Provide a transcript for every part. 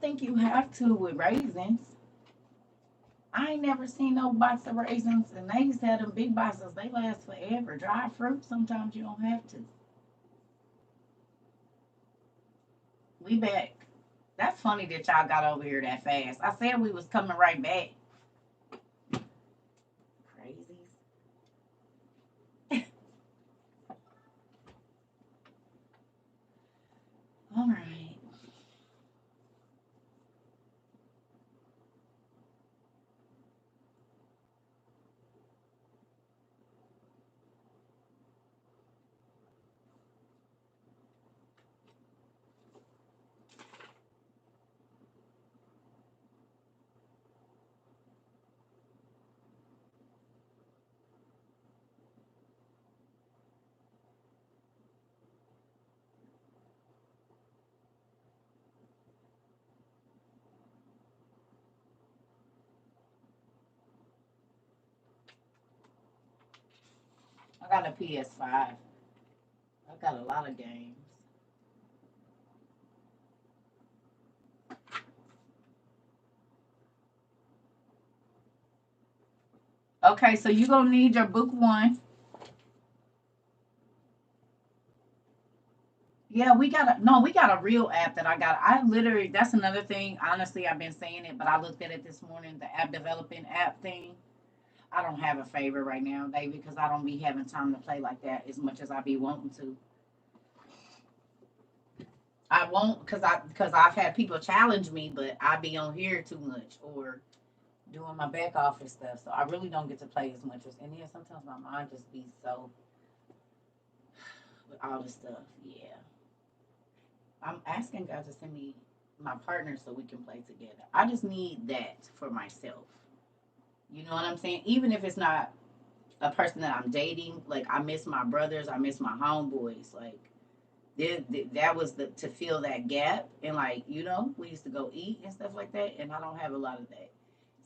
think you have to with raisins. I ain't never seen no box of raisins, and they used to have them big boxes. They last forever. Dry fruit, sometimes you don't have to. We back. That's funny that y'all got over here that fast. I said we was coming right back. Crazies. All right. I got a PS5. I got a lot of games. Okay, so you're gonna need your book one. Yeah, we got a real app that I got. I literally that's another thing. Honestly, I've been saying it, but I looked at it this morning, the app developing app thing. I don't have a favorite right now, David, because I don't be having time to play like that as much as I be wanting to. I won't because I've had people challenge me, but I be on here too much or doing my back office stuff, so I really don't get to play as much as. And then sometimes my mind just be so with all this stuff. Yeah, I'm asking God to send me my partner so we can play together. I just need that for myself. You know what I'm saying? Even if it's not a person that I'm dating, like I miss my brothers, I miss my homeboys. Like that was the to fill that gap, and like we used to go eat and stuff like that, and I don't have a lot of that,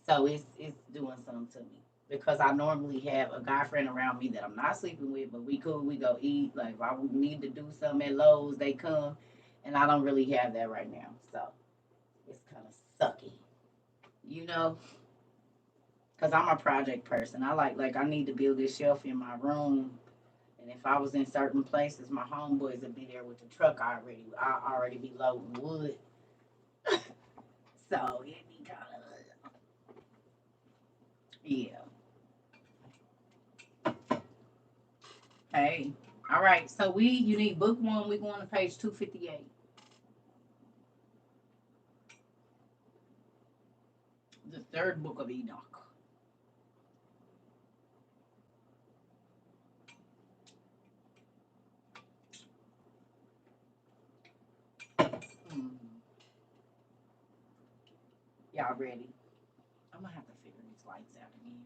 so it's doing something to me because I normally have a guy friend around me that I'm not sleeping with, but we cool, we go eat. Like if I would need to do something at Lowe's, they come, and I don't really have that right now, so it's kind of sucky, you know. Cause I'm a project person. I like I need to build this shelf in my room. And if I was in certain places, my homeboys would be there with the truck already. I already be loading wood. So it'd be kind of yeah. Hey. All right. So you need book one, we going to page 258. The third book of Enoch. Hmm. Y'all ready? I'm gonna have to figure these lights out again.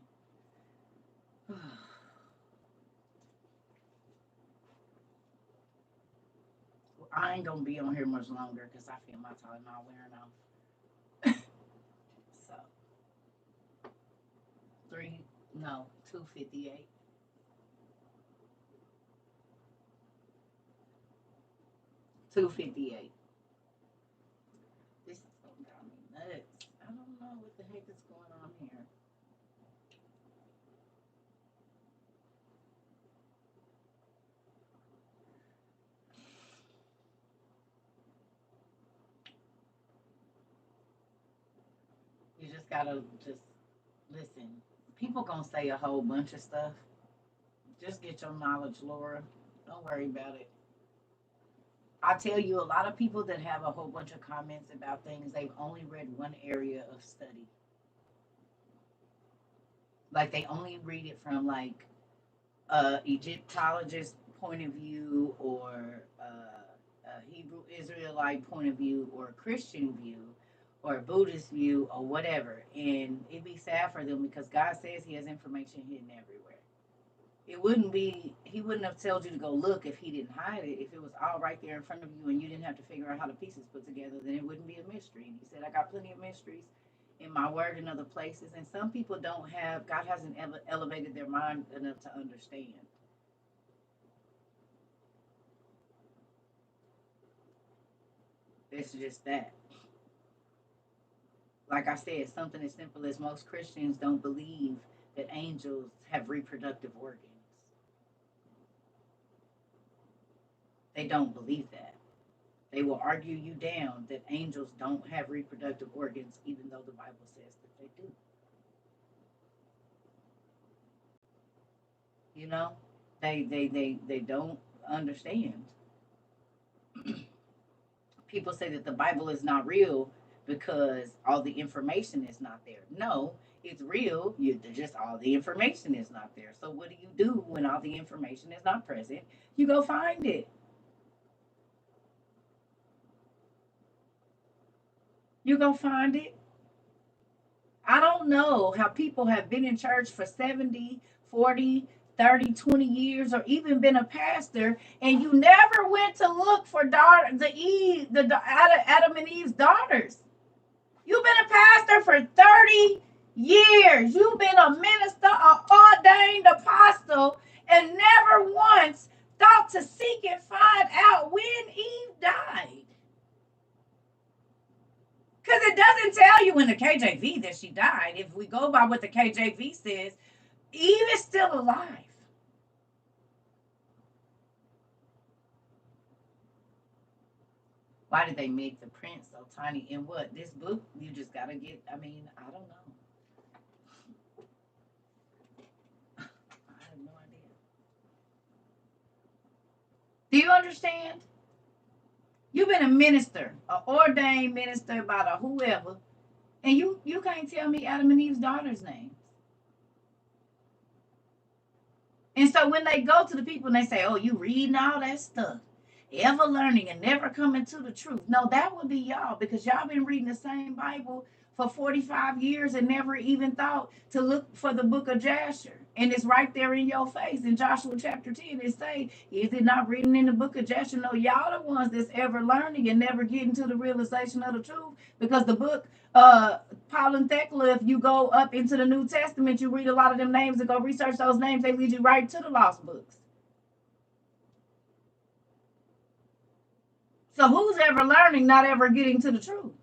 I ain't gonna be on here much longer because I feel my time not wearing off. So 3 no 258. 258. This is gonna drive me nuts. I don't know what the heck is going on here. You just gotta just listen. People gonna say a whole bunch of stuff. Just get your knowledge, Laura. Don't worry about it. I tell you, a lot of people that have a whole bunch of comments about things, they've only read one area of study. Like they only read it from like Egyptologist point of view or a Hebrew Israelite point of view or a Christian view or a Buddhist view or whatever. And it'd be sad for them because God says He has information hidden everywhere. It wouldn't be, He wouldn't have told you to go look if He didn't hide it. If it was all right there in front of you and you didn't have to figure out how the pieces put together, then it wouldn't be a mystery. And He said, I got plenty of mysteries in my word in other places. And some people don't have, God hasn't elevated their mind enough to understand. It's just that. Like I said, something as simple as most Christians don't believe that angels have reproductive organs. They don't believe that. They will argue you down that angels don't have reproductive organs, even though the Bible says that they do. You know, they don't understand. People say that the Bible is not real because all the information is not there. No, it's real. Just all the information is not there. So what do you do when all the information is not present? You go find it. You go find it. I don't know how people have been in church for 70, 40, 30, 20 years, or even been a pastor, and you never went to look for Adam and Eve's daughters. You've been a pastor for 30 years. You've been a minister, an ordained apostle, and never once thought to seek and find out when Eve died. Because it doesn't tell you in the KJV that she died. If we go by what the KJV says, Eve is still alive. Why did they make the print so tiny? In what? This book? You just got to get, I mean, I don't know. I have no idea. Do you understand? You've been a minister, an ordained minister by the whoever, and you can't tell me Adam and Eve's daughter's names. And so when they go to the people and they say, "Oh, you reading all that stuff, ever learning and never coming to the truth," no, that would be y'all because y'all been reading the same Bible for 45 years and never even thought to look for the book of Jasher. And it's right there in your face in Joshua chapter 10. It say, is it not written in the book of Jasher? No, y'all the ones that's ever learning and never getting to the realization of the truth because the book, Paul and Thecla, if you go up into the New Testament, you read a lot of them names and go research those names, they lead you right to the lost books. So who's ever learning, not ever getting to the truth?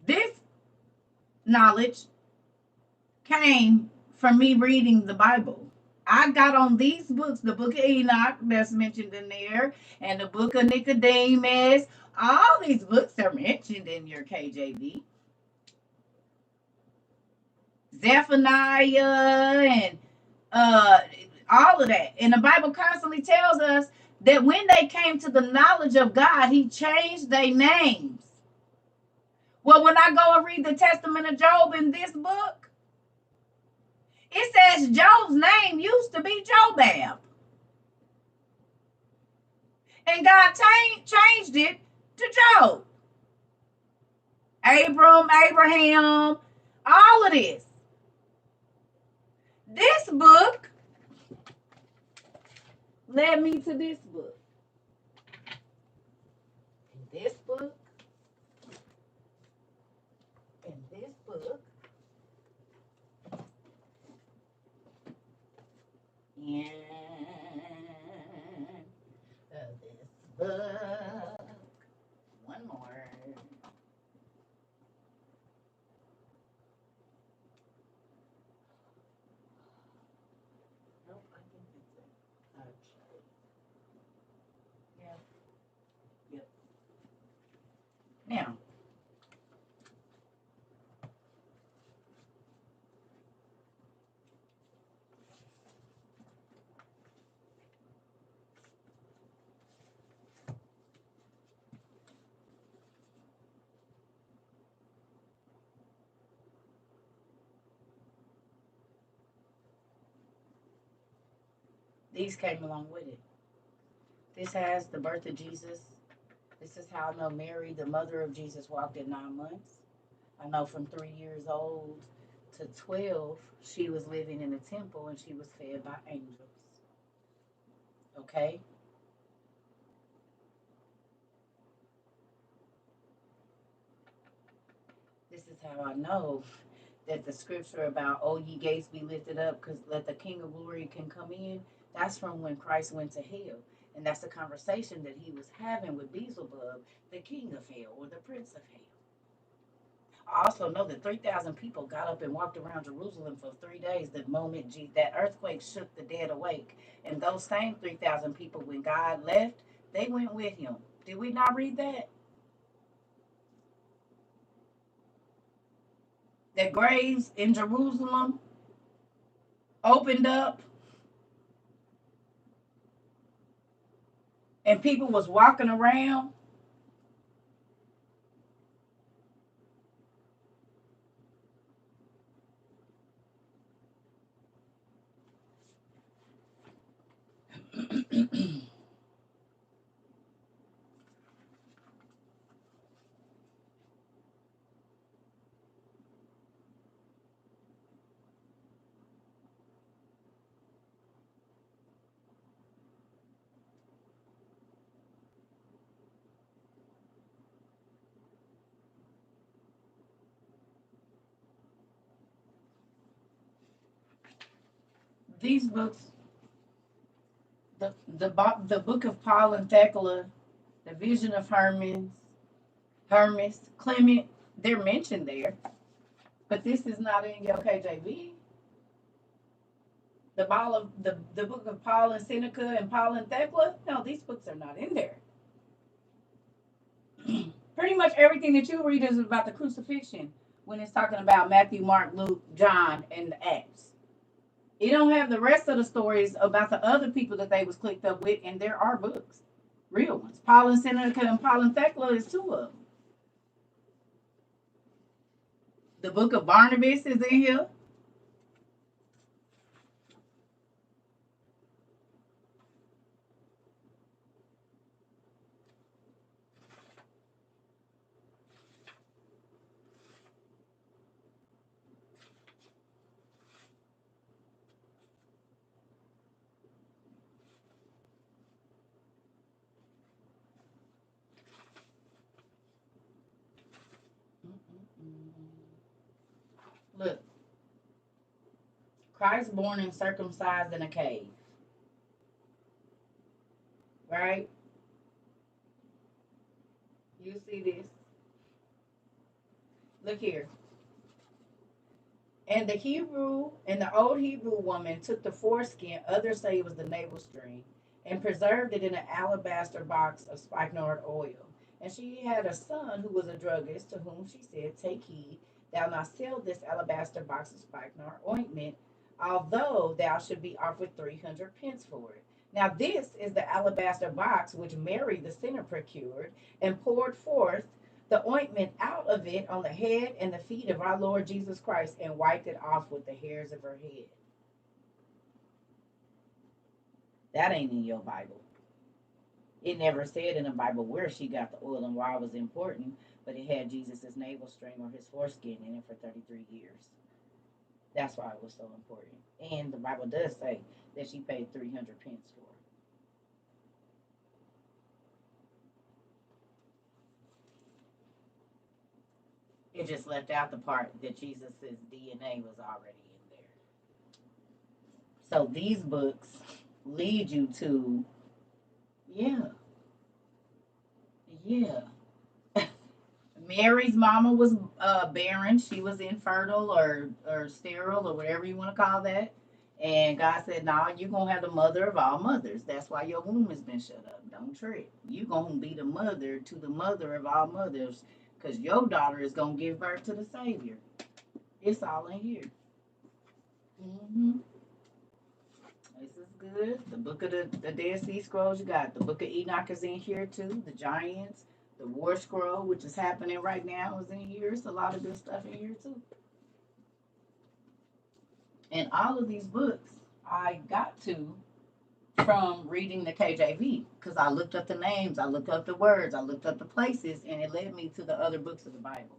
This knowledge came from me reading the Bible. I got on these books, the book of Enoch that's mentioned in there, and the book of Nicodemus. All these books are mentioned in your KJV. Zephaniah and uh, all of that. And the Bible constantly tells us that when they came to the knowledge of God, he changed their names. Well, when I go and read the Testament of Job in this book, it says Job's name used to be Jobab. And God changed it to Job. Abram, Abraham, all of this. This book led me to this book. And this book. And this book. And this book. One more. Nope, I think that's it. Actually. Yeah. Yep. Now, these came along with it. This has the birth of Jesus. This is how I know Mary, the mother of Jesus, walked at 9 months. I know from 3 years old to 12, she was living in a temple and she was fed by angels. Okay? This is how I know that the scripture about, oh, ye gates be lifted up, because let the King of glory can come in, that's from when Christ went to hell. And that's the conversation that he was having with Beelzebub, the king of hell, or the prince of hell. I also know that 3,000 people got up and walked around Jerusalem for 3 days the moment that earthquake shook the dead awake. And those same 3,000 people, when God left, they went with him. Did we not read that? That graves in Jerusalem opened up and people was walking around. These books, the book of Paul and Thecla, the vision of Hermes, Clement, they're mentioned there, but this is not in your KJV. The book of Paul and Seneca and Paul and Thecla, no, these books are not in there. Pretty much everything that you read is about the crucifixion when it's talking about Matthew, Mark, Luke, John, and the Acts. You don't have the rest of the stories about the other people that they was clicked up with, and there are books, real ones. Paul and Seneca and Paul and Thecla is two of them. The book of Barnabas is in here. Look, Christ born and circumcised in a cave, right? You see this? Look here. And the old Hebrew woman took the foreskin, others say it was the navel string, and preserved it in an alabaster box of spikenard oil. And she had a son who was a druggist, to whom she said, "Take heed, thou not sell this alabaster box of spikenard ointment, although thou should be offered 300 pence for it." Now, this is the alabaster box which Mary the sinner procured and poured forth the ointment out of it on the head and the feet of our Lord Jesus Christ and wiped it off with the hairs of her head. That ain't in your Bible. It never said in the Bible where she got the oil and why it was important, but it had Jesus' navel string or his foreskin in it for 33 years. That's why it was so important. And the Bible does say that she paid 300 pence for it. It just left out the part that Jesus' DNA was already in there. So these books lead you to, yeah, yeah. Mary's mama was barren. She was infertile or sterile or whatever you want to call that. And God said, "No, nah, you're going to have the mother of all mothers. That's why your womb has been shut up. Don't trip. You're going to be the mother to the mother of all mothers because your daughter is going to give birth to the Savior." It's all in here. Hmm. This is good. The book of the Dead Sea Scrolls, you got the book of Enoch is in here too. The Giants, the War Scroll, which is happening right now, is in here. It's a lot of good stuff in here too. And all of these books I got to from reading the KJV because I looked up the names, I looked up the words, I looked up the places, and it led me to the other books of the Bible.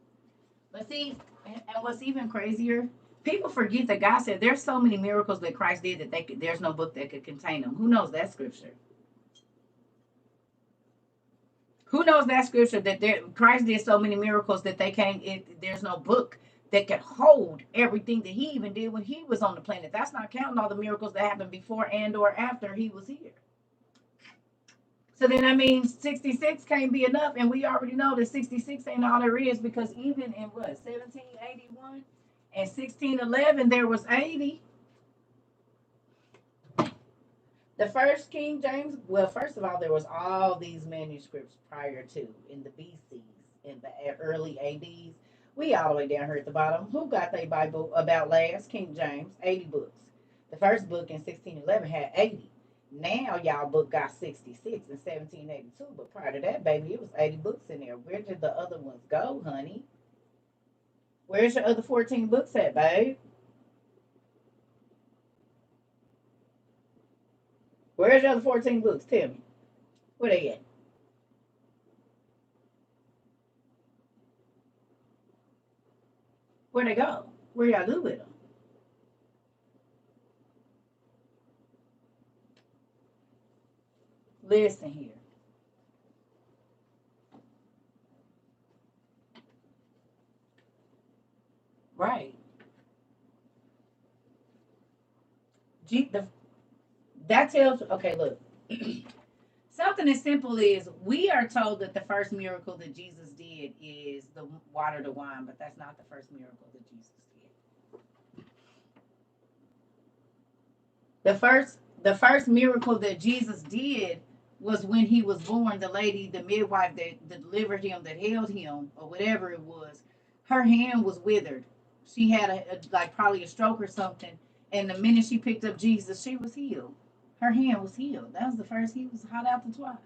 But see, and what's even crazier, people forget that God said there's so many miracles that Christ did that there's no book that could contain them. Who knows that scripture? Who knows that scripture that Christ did so many miracles that they can't? There's no book that could hold everything that he even did when he was on the planet. That's not counting all the miracles that happened before and or after he was here. So then that means 66 can't be enough, and we already know that 66 ain't all there is, because even in what, 1781 and 1611 there was 80. The first King James, well, first of all, there was all these manuscripts prior to in the BCs, in the early ADs. We all the way down here at the bottom. Who got their Bible about last? King James, 80 books. The first book in 1611 had 80. Now y'all book got 66 in 1782, but prior to that, baby, it was 80 books in there. Where did the other ones go, honey? Where's your other 14 books at, babe? Where's your other 14 books? Tell me. Where they at? Where they go? Where y'all do with them? Listen here. Right. The, that tells, okay, look. Something as simple as we are told that the first miracle that Jesus did is the water to wine, but that's not the first miracle that Jesus did. The first miracle that Jesus did was when he was born. The lady, the midwife that delivered him, that held him, or whatever it was, her hand was withered. She had like probably a stroke or something, and the minute she picked up Jesus, she was healed. Her hand was healed. That was the first. He was hot out the twat.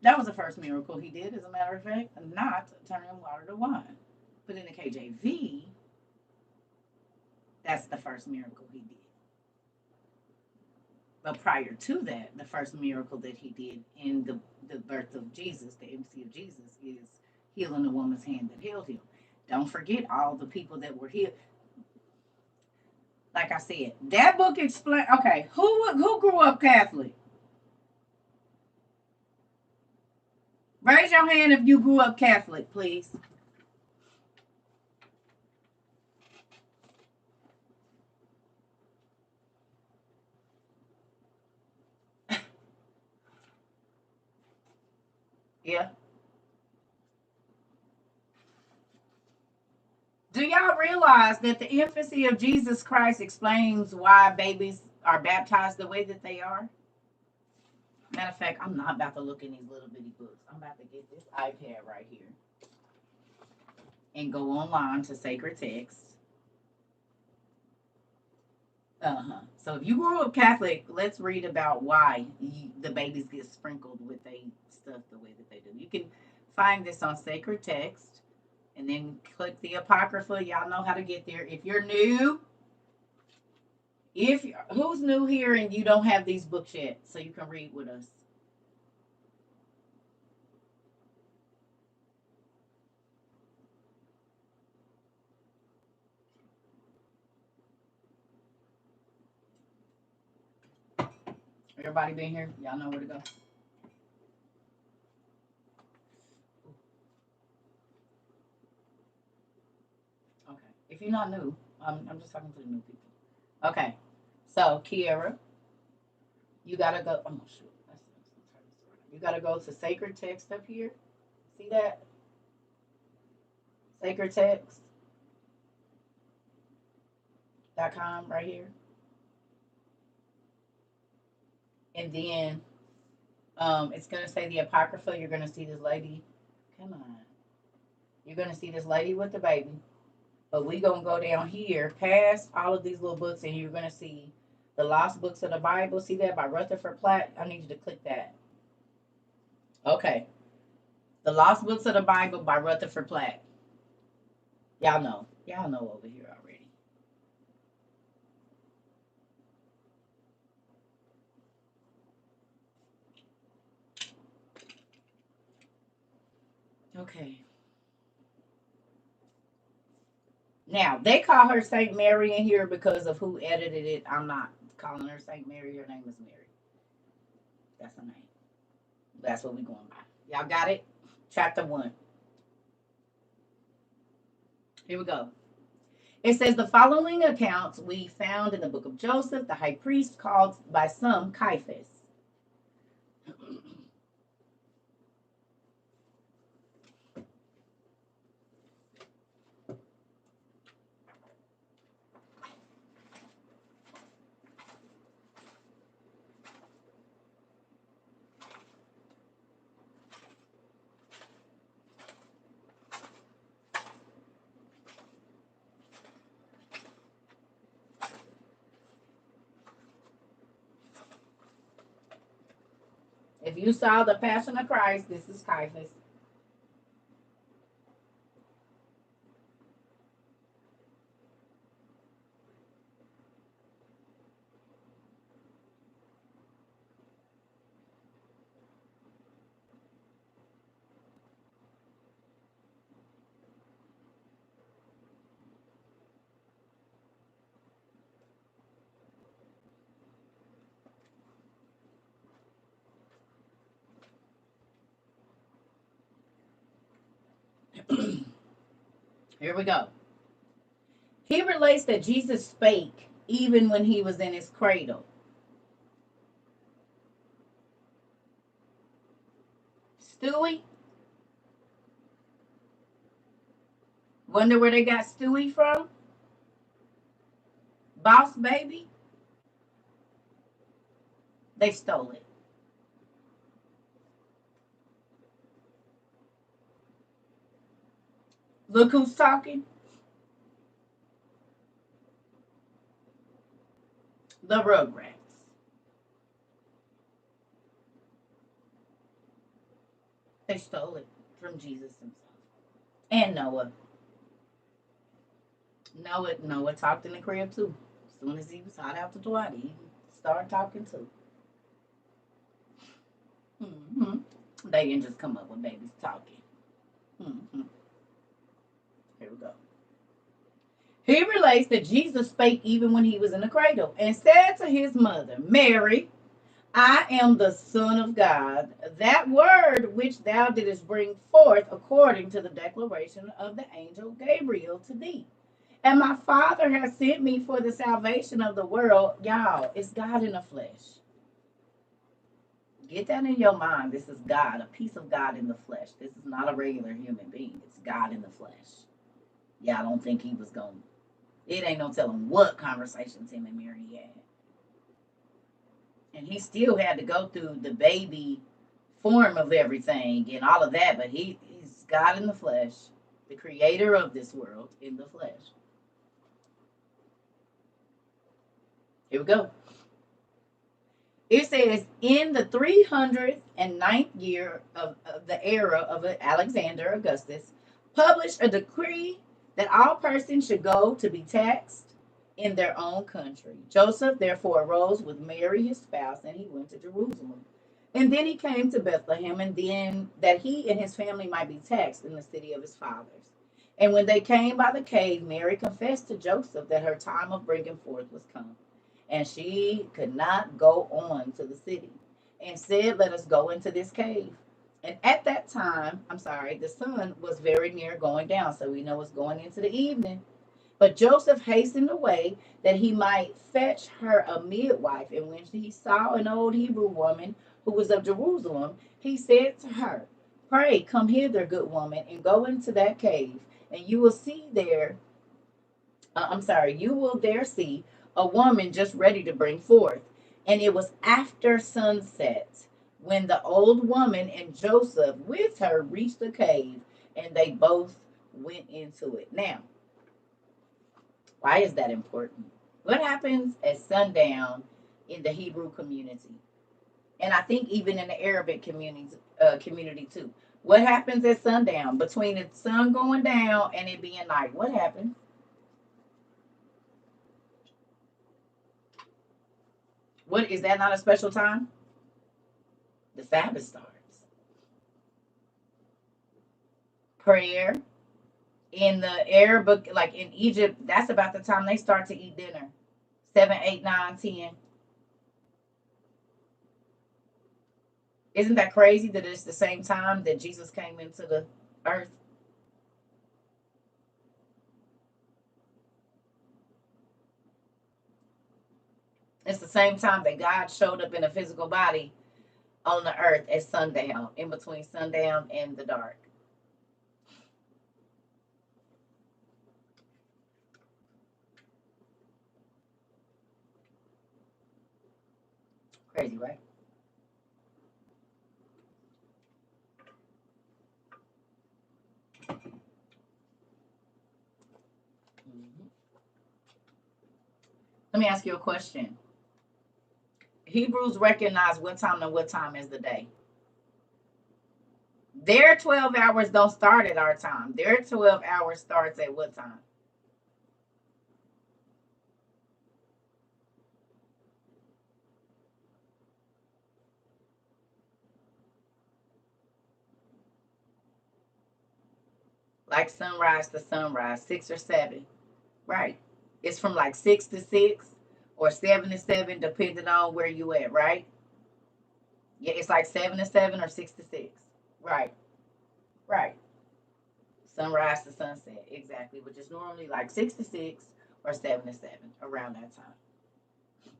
That was the first miracle he did, as a matter of fact, not turning water to wine. But in the KJV, that's the first miracle he did. But prior to that, the first miracle that he did in the birth of Jesus, the infancy of Jesus, is healing the woman's hand that held him. Don't forget all the people that were healed. Like I said, that book explain. Okay, who grew up Catholic? Raise your hand if you grew up Catholic, please. Yeah. Do y'all realize that the infancy of Jesus Christ explains why babies are baptized the way that they are? Matter of fact, I'm not about to look in these little bitty books. I'm about to get this iPad right here and go online to sacred text. So if you grew up Catholic, let's read about why the babies get sprinkled with they stuff the way that they do. You can find this on sacred text, and then click the apocrypha. Y'all know how to get there. If you're new, if who's new here and you don't have these books yet, so you can read with us. Everybody been here? Y'all know where to go. Okay. If you're not new, I'm just talking to the new people. Okay. So Kiera, you gotta go. Oh shoot. You gotta go to sacred text up here. See that? Sacredtext.com right here. And then it's gonna say the apocrypha. You're gonna see this lady. Come on. You're gonna see this lady with the baby. But we gonna go down here past all of these little books, and you're gonna see the Lost Books of the Bible. See that by Rutherford Platt? I need you to click that. Okay. The Lost Books of the Bible by Rutherford Platt. Y'all know. Y'all know over here already. Okay. Now they call her Saint Mary in here because of who edited it. I'm not calling her Saint Mary. Her name is Mary. That's her name. That's what we going by. Y'all got it? Chapter 1. Here we go. It says the following accounts we found in the book of Joseph, the high priest, called by some Caiaphas. If you saw the Passion of Christ, this is Caiaphas. Here we go. He relates that Jesus spake even when he was in his cradle. Stewie? Wonder where they got Stewie from? Boss Baby? They stole it. Look who's talking. The Rugrats. They stole it from Jesus himself. And Noah. Noah talked in the crib too. As soon as he was hot out the door, he started talking too. Hmm. They didn't just come up with babies talking. Hmm. Here we go. He relates that Jesus spake even when he was in the cradle and said to his mother, Mary, I am the Son of God, that word which thou didst bring forth according to the declaration of the angel Gabriel to thee. And my Father has sent me for the salvation of the world. Y'all, it's God in the flesh. Get that in your mind. This is God, a piece of God in the flesh. This is not a regular human being. It's God in the flesh. Y'all don't think he was going to. It ain't no telling what conversations him and Mary had. And he still had to go through the baby form of everything and all of that, but he's God in the flesh, the creator of this world in the flesh. Here we go. It says, in the 309th year of the era of Alexander Augustus, published a decree that all persons should go to be taxed in their own country. Joseph therefore arose with Mary his spouse, and he went to Jerusalem. And then he came to Bethlehem, and then that he and his family might be taxed in the city of his fathers. And when they came by the cave, Mary confessed to Joseph that her time of bringing forth was come, and she could not go on to the city, and said, let us go into this cave. And at that time, the sun was very near going down, so we know it's going into the evening. But Joseph hastened away that he might fetch her a midwife. And when he saw an old Hebrew woman who was of Jerusalem, he said to her, pray, come hither, good woman, and go into that cave, and you will see there, you will there see a woman just ready to bring forth. And it was after sunset when the old woman and Joseph with her reached the cave, and they both went into it. Now, why is that important? What happens at sundown in the Hebrew community? And I think even in the Arabic community too. What happens at sundown between the sun going down and it being night? What happens? What is that not a special time? The Sabbath starts. Prayer. In the Arabic, like in Egypt, that's about the time they start to eat dinner. 7, 8, 9, 10. Isn't that crazy that it's the same time that Jesus came into the earth? It's the same time that God showed up in a physical body on the earth at sundown, in between sundown and the dark. Crazy, right? Mm-hmm. Let me ask you a question. Hebrews recognize what time and what time is the day. Their 12 hours don't start at our time. Their 12 hours starts at what time? Like sunrise to sunrise, 6 or 7. Right. It's from like 6 to 6 or 7 to 7, depending on where you at, right? Yeah, it's like 7 to 7 or 6 to 6. Right. Right. Sunrise to sunset, exactly, which is normally like 6 to 6 or 7 to 7 around that time.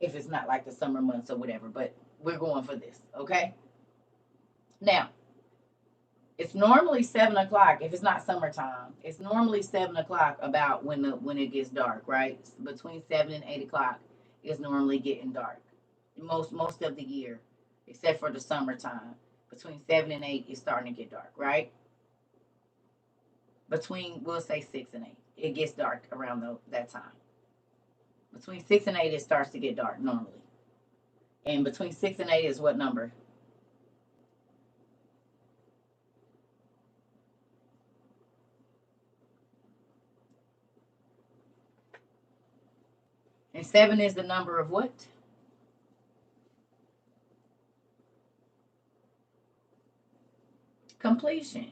If it's not like the summer months or whatever, but we're going for this, okay? Now, it's normally 7 o'clock. If it's not summertime, it's normally 7 o'clock about when it gets dark, right? Between 7 and 8 o'clock is normally getting dark. Most of the year, except for the summertime. Between 7 and 8, it's starting to get dark, right? Between we'll say 6 and 8, it gets dark around that time. Between 6 and 8, it starts to get dark normally. And between 6 and 8 is what number? And 7 is the number of what? Completion.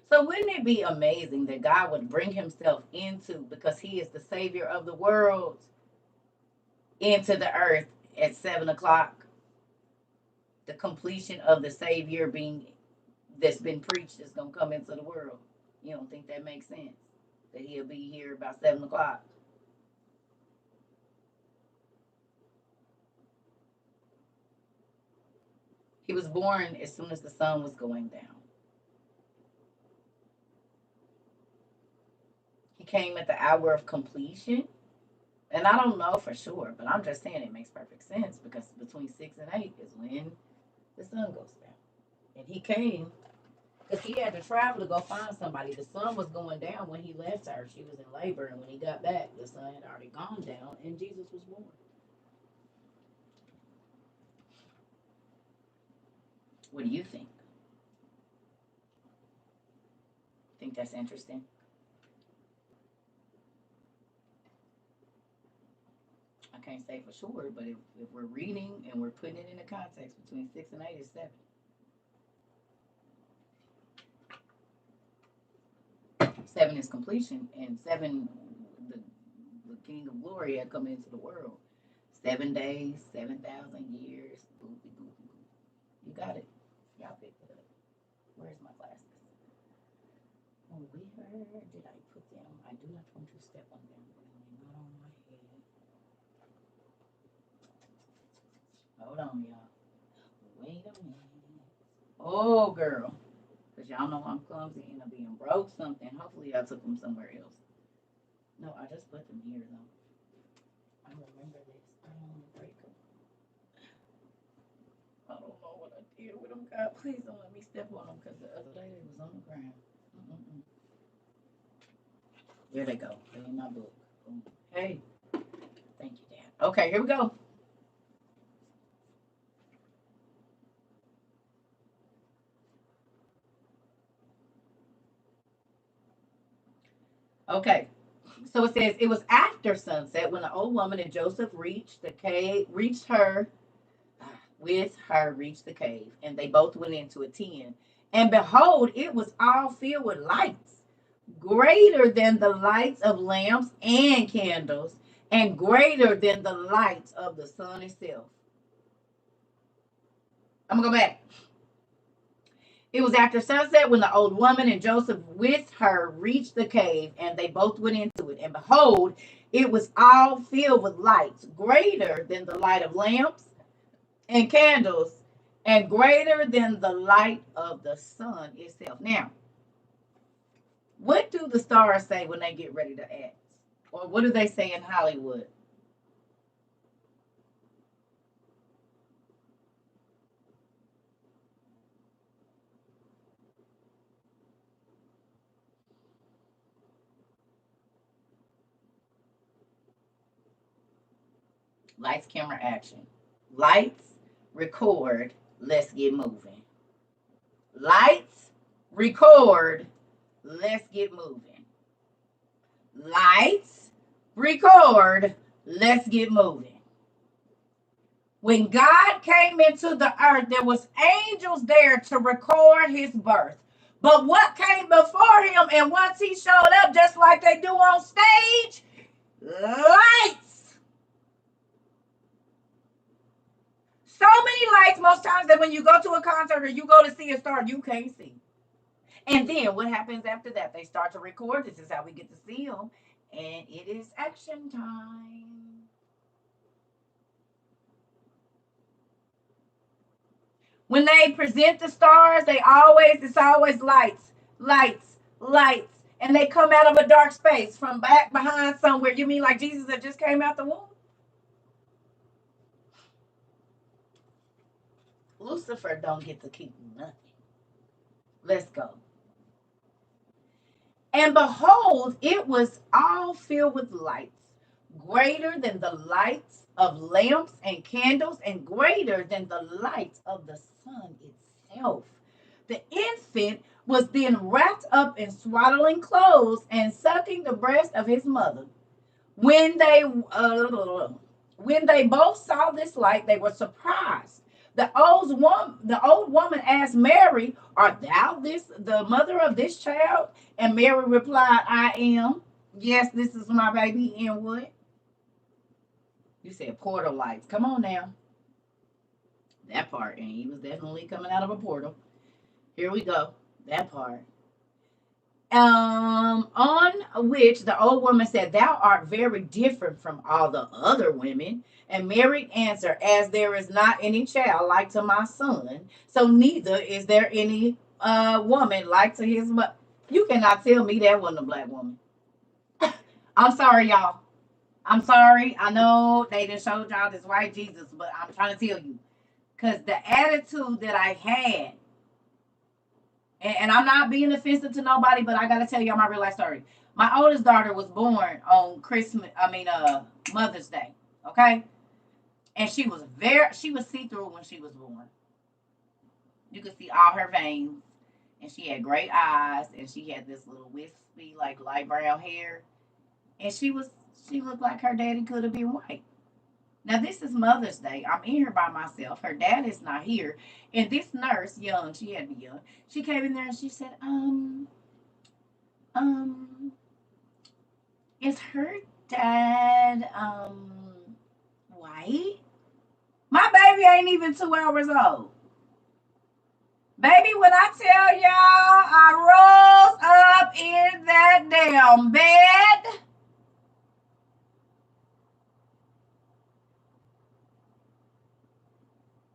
So wouldn't it be amazing that God would bring himself into, because he is the savior of the world, into the earth at 7 o'clock? The completion of the savior being that's been preached is gonna come into the world. You don't think that makes sense? That he'll be here about 7 o'clock. He was born as soon as the sun was going down. He came at the hour of completion. And I don't know for sure, but I'm just saying it makes perfect sense because between 6 and 8 is when the sun goes down. And he came because he had to travel to go find somebody. The sun was going down when he left her. She was in labor, and when he got back, the sun had already gone down, and Jesus was born. What do you think? Think that's interesting? I can't say for sure, but if we're reading and we're putting it in the context, between 6 and 8 is 7. 7 is completion, and 7, the, the King of Glory had come into the world. 7 days, 7,000 years. Boopy, boopy, boopy. You got it. Y'all picked it up. Where's my glasses? Oh, where did I put them? I do not want to step on them. Not on my head. Hold on, y'all. Wait a minute. Oh, girl. Because y'all know I'm clumsy and I'm being broke something. Hopefully, I took them somewhere else. No, I just put them here, though. I remember this. I don't want to break them. I don't know what I did with them. God, please don't let me step on them because the other day they was on the ground. Mm-mm-mm. There they go. They're in my book. Boom. Hey, thank you, Dad. Okay, here we go. Okay, so it says it was after sunset when the old woman and Joseph reached the cave, reached the cave, and they both went into a tent. And behold, it was all filled with lights, greater than the lights of lamps and candles, and greater than the lights of the sun itself. I'm gonna go back. It was after sunset when the old woman and Joseph with her reached the cave, and they both went into it. And behold, it was all filled with lights, greater than the light of lamps and candles, and greater than the light of the sun itself. Now, what do the stars say when they get ready to act? Or what do they say in Hollywood? Lights, camera, action. Lights, record, let's get moving. Lights, record, let's get moving. Lights, record, let's get moving. When God came into the earth, there was angels there to record his birth. But what came before him, and once he showed up, just like they do on stage, lights. So many lights most times that when you go to a concert or you go to see a star, you can't see. And then what happens after that? They start to record. This is how we get to see them. And it is action time. When they present the stars, it's always lights, lights, lights. And they come out of a dark space from back behind somewhere. You mean like Jesus that just came out the womb? Lucifer don't get to keep nothing. Let's go. And behold, it was all filled with lights, greater than the lights of lamps and candles, and greater than the light of the sun itself. The infant was then wrapped up in swaddling clothes and sucking the breast of his mother. When they both saw this light, they were surprised. The old woman asked Mary, "Art thou the mother of this child?" And Mary replied, "I am. Yes, this is my baby." And what? You said portal lights. Come on now. That part. And he was definitely coming out of a portal. Here we go. That part. On which the old woman said, "Thou art very different from all the other women." And Mary answered, "As there is not any child like to my son, so neither is there any woman like to his mother." You cannot tell me that wasn't a black woman. I'm sorry, y'all. I'm sorry. I know they didn't show y'all this white Jesus, but I'm trying to tell you. Because the attitude that I had, and I'm not being offensive to nobody, but I gotta tell y'all my real life story. My oldest daughter was born on Mother's Day. Okay, and she was see through when she was born. You could see all her veins, and she had great eyes, and she had this little wispy, like light brown hair, and she looked like her daddy could have been white. Now this is Mother's Day. I'm in here by myself. Her dad is not here. And this nurse, young, she had to be young. She came in there and she said, is her dad white? My baby ain't even 2 hours old. Baby, when I tell y'all I rose up in that damn bed.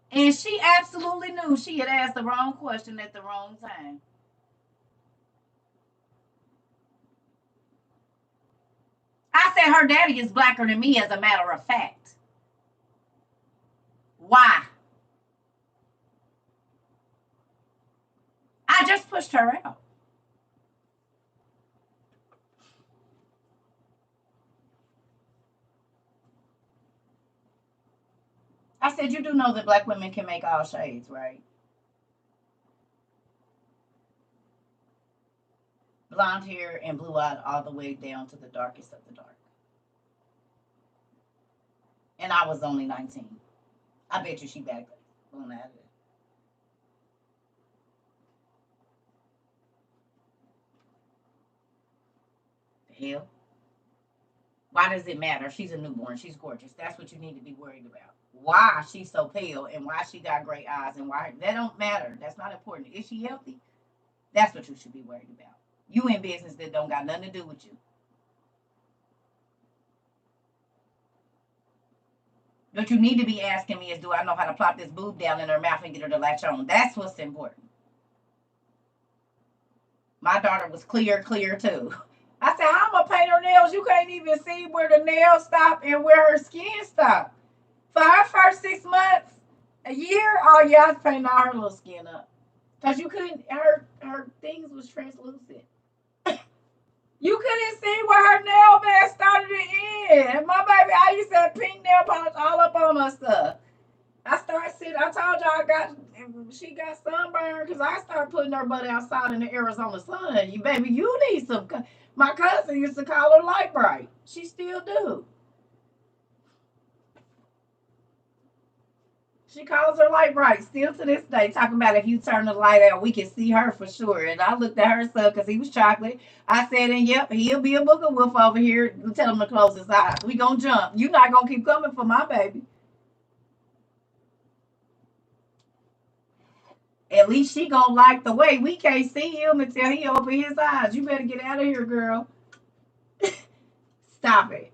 And she absolutely knew she had asked the wrong question at the wrong time. I said her daddy is blacker than me, as a matter of fact. Why? I just pushed her out. I said, you do know that black women can make all shades, right? Blonde hair and blue eyed all the way down to the darkest of the dark. And I was only 19. I bet you she back on that. The hell? Why does it matter? She's a newborn. She's gorgeous. That's what you need to be worried about. Why she's so pale and why she got great eyes and why that don't matter. That's not important. Is she healthy? That's what you should be worried about. You in business that don't got nothing to do with you. What you need to be asking me is, do I know how to plop this boob down in her mouth and get her to latch on? That's what's important. My daughter was clear too. I said, how am I paint her nails? You can't even see where the nails stop and where her skin stop. For her first 6 months, a year, oh yeah, I was painting all her little skin up. Because you couldn't, her things was translucent. You couldn't see where her nail bed started and ended. My baby, I used to have pink nail polish all up on her stuff. she got sunburn because I started putting her butt outside in the Arizona sun. You baby, you need some. My cousin used to call her light bright. She still do. She calls her light bright still to this day, talking about if you turn the light out, we can see her for sure. And I looked at her son because he was chocolate. I said, and yep, he'll be a booger wolf over here. Tell him to close his eyes. We gonna jump. You not gonna keep coming for my baby. At least she gonna like the way we can't see him until he open his eyes. You better get out of here, girl. Stop it.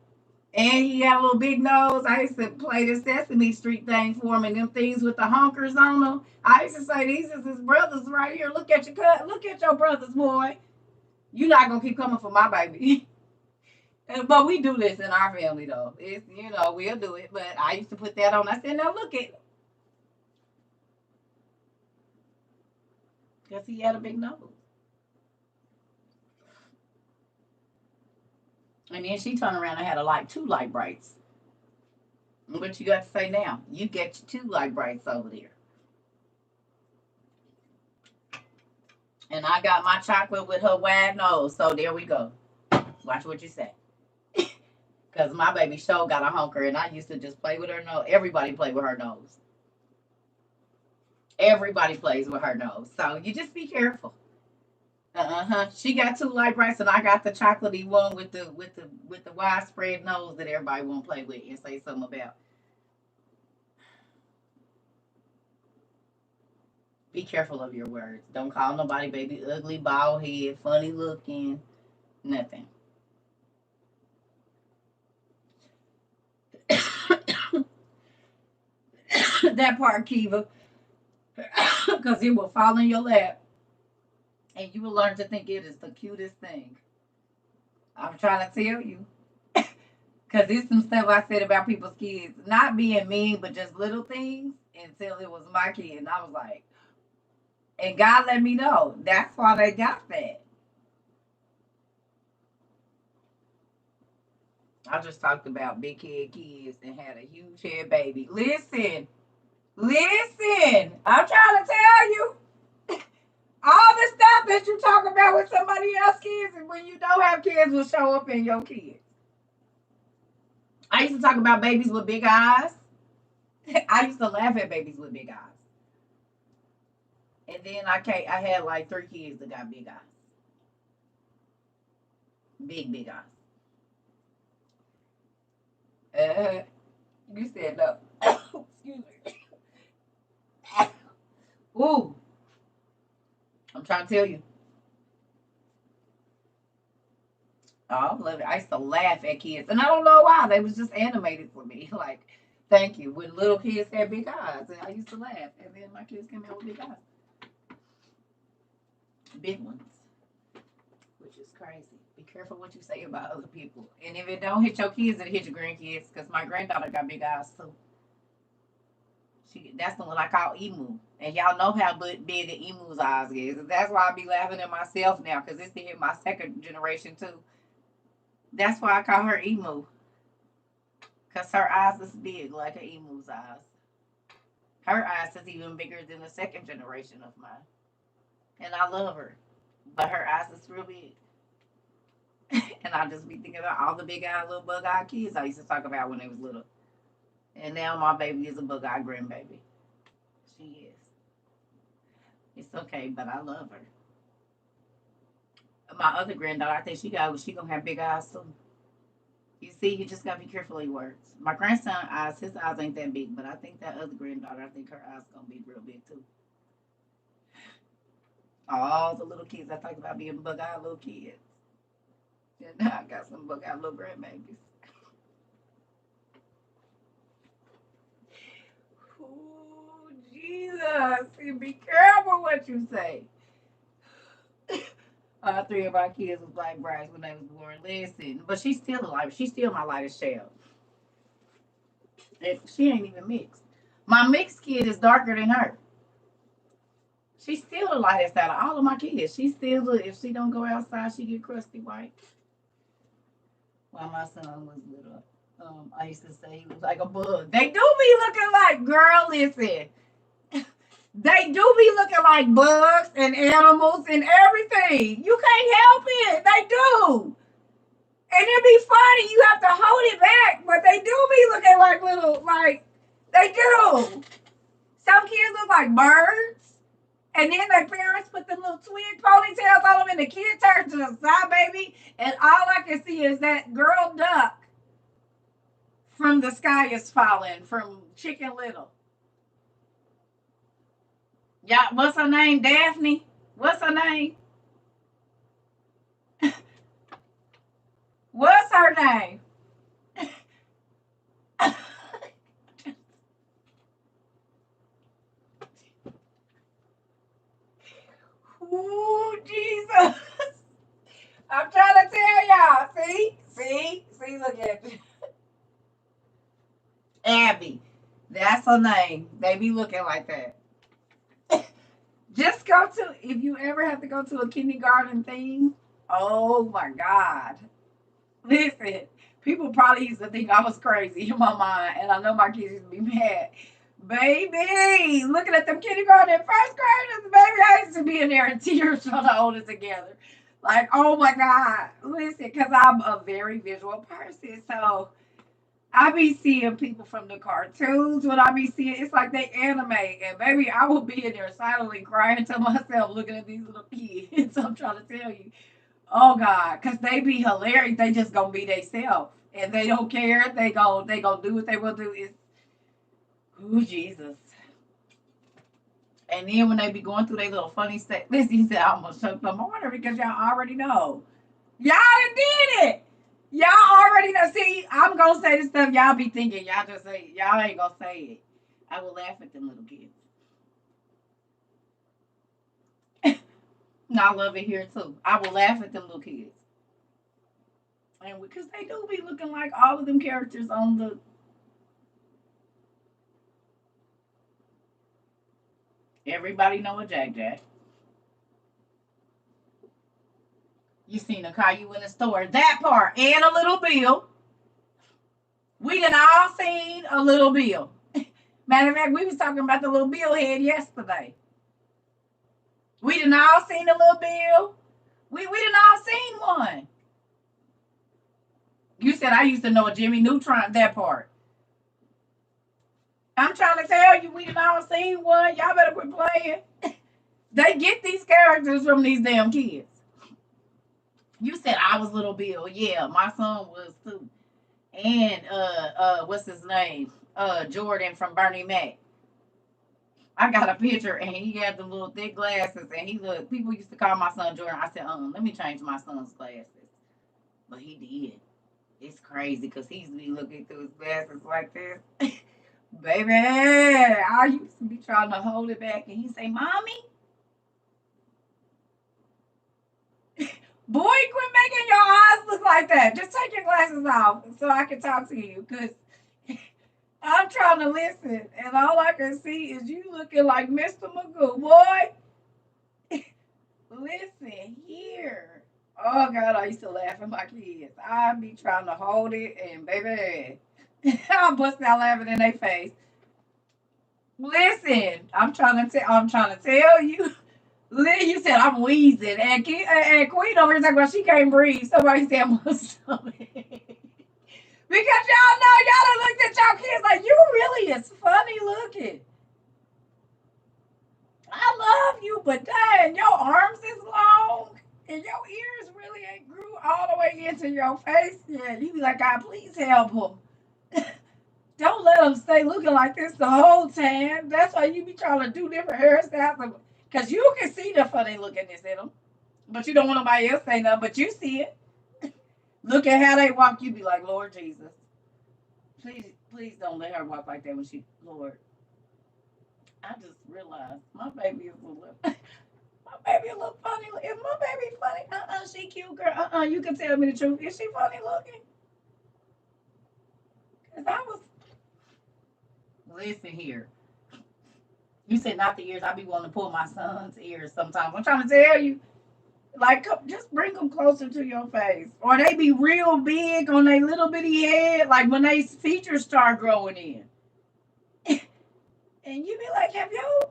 And he had a little big nose. I used to play the Sesame Street thing for him and them things with the honkers on them. I used to say, these is his brothers right here. Look at your cut. Look at your brothers, boy. You not gonna keep coming for my baby. But we do this in our family though. It's we'll do it. But I used to put that on. I said, now look at him. Because he had a big nose. And then she turned around and had two light brights. What you got to say now? You get your two light brights over there. And I got my chocolate with her wide nose. So there we go. Watch what you say. Because my baby show got a honker and I used to just play with her nose. Everybody play with her nose. Everybody plays with her nose. So you just be careful. She got two light brights and I got the chocolatey one with the widespread nose that everybody won't play with and say something about. Be careful of your words. Don't call nobody baby ugly, bald head, funny looking, nothing. That part, Kiva, because it will fall in your lap and you will learn to think it is the cutest thing. I'm trying to tell you. Because there's some stuff I said about people's kids, not being mean, but just little things until it was my kid. And I was like, and God let me know that's why they got that. I just talked about big head kids and had a huge head baby. Listen, I'm trying to tell you. All the stuff that you talk about with somebody else's kids and when you don't have kids will show up in your kids. I used to talk about babies with big eyes. I used to laugh at babies with big eyes. And then I had like 3 kids that got big eyes. Big eyes. You said no. Excuse me. Ooh. I'm trying to tell you. Oh, I love it. I used to laugh at kids. And I don't know why. They was just animated for me. Like, thank you. When little kids had big eyes. And I used to laugh. And then my kids came out with big eyes. Big ones. Which is crazy. Be careful what you say about other people. And if it don't hit your kids, it'll hit your grandkids. Because my granddaughter got big eyes too. That's the one I call Emu. And y'all know how big the emu's eyes is. That's why I be laughing at myself now. Because it's to hit my second generation too. That's why I call her Emu. Because her eyes is big like an emu's eyes. Her eyes is even bigger than the second generation of mine. And I love her. But her eyes is real big. And I just be thinking about all the big eyed little bug eyed kids I used to talk about when they was little. And now my baby is a bug eyed grandbaby. She is. It's okay, but I love her. My other granddaughter, I think she gonna have big eyes too. You see, you just gotta be careful of your words. My grandson eyes, his eyes ain't that big, but I think that other granddaughter, I think her eyes gonna be real big too. All the little kids I talk about being bug eyed little kids. And now I got some bug eyed little grandbabies. Oh, Jesus. You be careful what you say. All 3 of our kids was black brides when they was born. Listen, but she's still alive. She's still my lightest child. And she ain't even mixed. My mixed kid is darker than her. She's still the lightest out of all of my kids. She still, if she don't go outside, she get crusty white. While my son was little, I used to say he was like a bug. They do be looking like, girl, listen. They do be looking like bugs and animals and everything. You can't help it. They do. And it'd be funny. You have to hold it back, but they do be looking like little, like, they do. Some kids look like birds. And then their parents put them little twig ponytails on them, and the kid turns to the side, baby. And all I can see is that girl duck from The Sky is Falling from Chicken Little. Yeah, what's her name? Daphne? What's her name? What's her name? Ooh, Jesus. I'm trying to tell y'all. See, look at it. Abby. That's her name. They be looking like that. Just go to, if you ever have to go to a kindergarten thing, oh my God. Listen, people probably used to think I was crazy in my mind, and I know my kids used to be mad. Baby, looking at them kindergarten and first graders, baby, I used to be in there in tears trying to hold it together. Like, oh my God. Listen, because I'm a very visual person. So I be seeing people from the cartoons when I be seeing it's like they animate. And baby, I will be in there silently crying to myself looking at these little kids. I'm trying to tell you. Oh God, because they be hilarious. They just gonna be themselves. And they don't care. They gonna do what they will do. It's oh Jesus. And then when they be going through their little funny stuff, listen, he said, I almost choked the water because y'all already know. Y'all done did it. Y'all already know. See, I'm going to say the stuff y'all be thinking. Y'all just say, y'all ain't going to say it. I will laugh at them little kids. And I love it here too. I will laugh at them little kids. And because they do be looking like all of them characters on the. Everybody know a Jack Jack. You seen a Caillou in the store. That part. And a Little Bill. We done all seen a Little Bill. Matter of fact, we was talking about the Little Bill head yesterday. We done all seen a Little Bill. We done all seen one. You said I used to know a Jimmy Neutron, that part. I'm trying to tell you, we done all seen one. Y'all better quit playing. They get these characters from these damn kids. You said I was Little Bill. Yeah, my son was too. And what's his name? Jordan from Bernie Mac. I got a picture and he had the little thick glasses and he looked people used to call my son Jordan. I said, let me change my son's glasses. But he did. It's crazy because he used to be looking through his glasses like this. Baby, I used to be trying to hold it back and he say, Mommy, boy, quit making your eyes look like that. Just take your glasses off so I can talk to you because I'm trying to listen, and all I can see is you looking like Mr. Magoo. Boy, listen here. Oh, God, I used to laugh at my kids. I'd be trying to hold it, and baby, I'll bust out laughing in their face. Listen, I'm trying to tell you. You said I'm wheezing, and Queen over here talking about she can't breathe. Somebody said my stomach. Because y'all know y'all done looked at y'all kids like you really is funny looking. I love you, but dang, your arms is long and your ears really ain't grew all the way into your face yet. You be like, God, please help them. Don't let them stay looking like this the whole time. That's why you be trying to do different hairstyles. Because you can see the funny lookingness in them. But you don't want nobody else to say nothing, but you see it. Look at how they walk. You be like, Lord Jesus. Please don't let her walk like that when she, Lord. I just realized my baby is a little, my baby a little funny. Is my baby funny? She cute, girl. You can tell me the truth. Is she funny looking? Cause I was. Listen here. You said not the ears. I be wanting to pull my son's ears sometimes. I'm trying to tell you. Like, just bring them closer to your face. Or they be real big on their little bitty head, like when they features start growing in. And you be like, have you?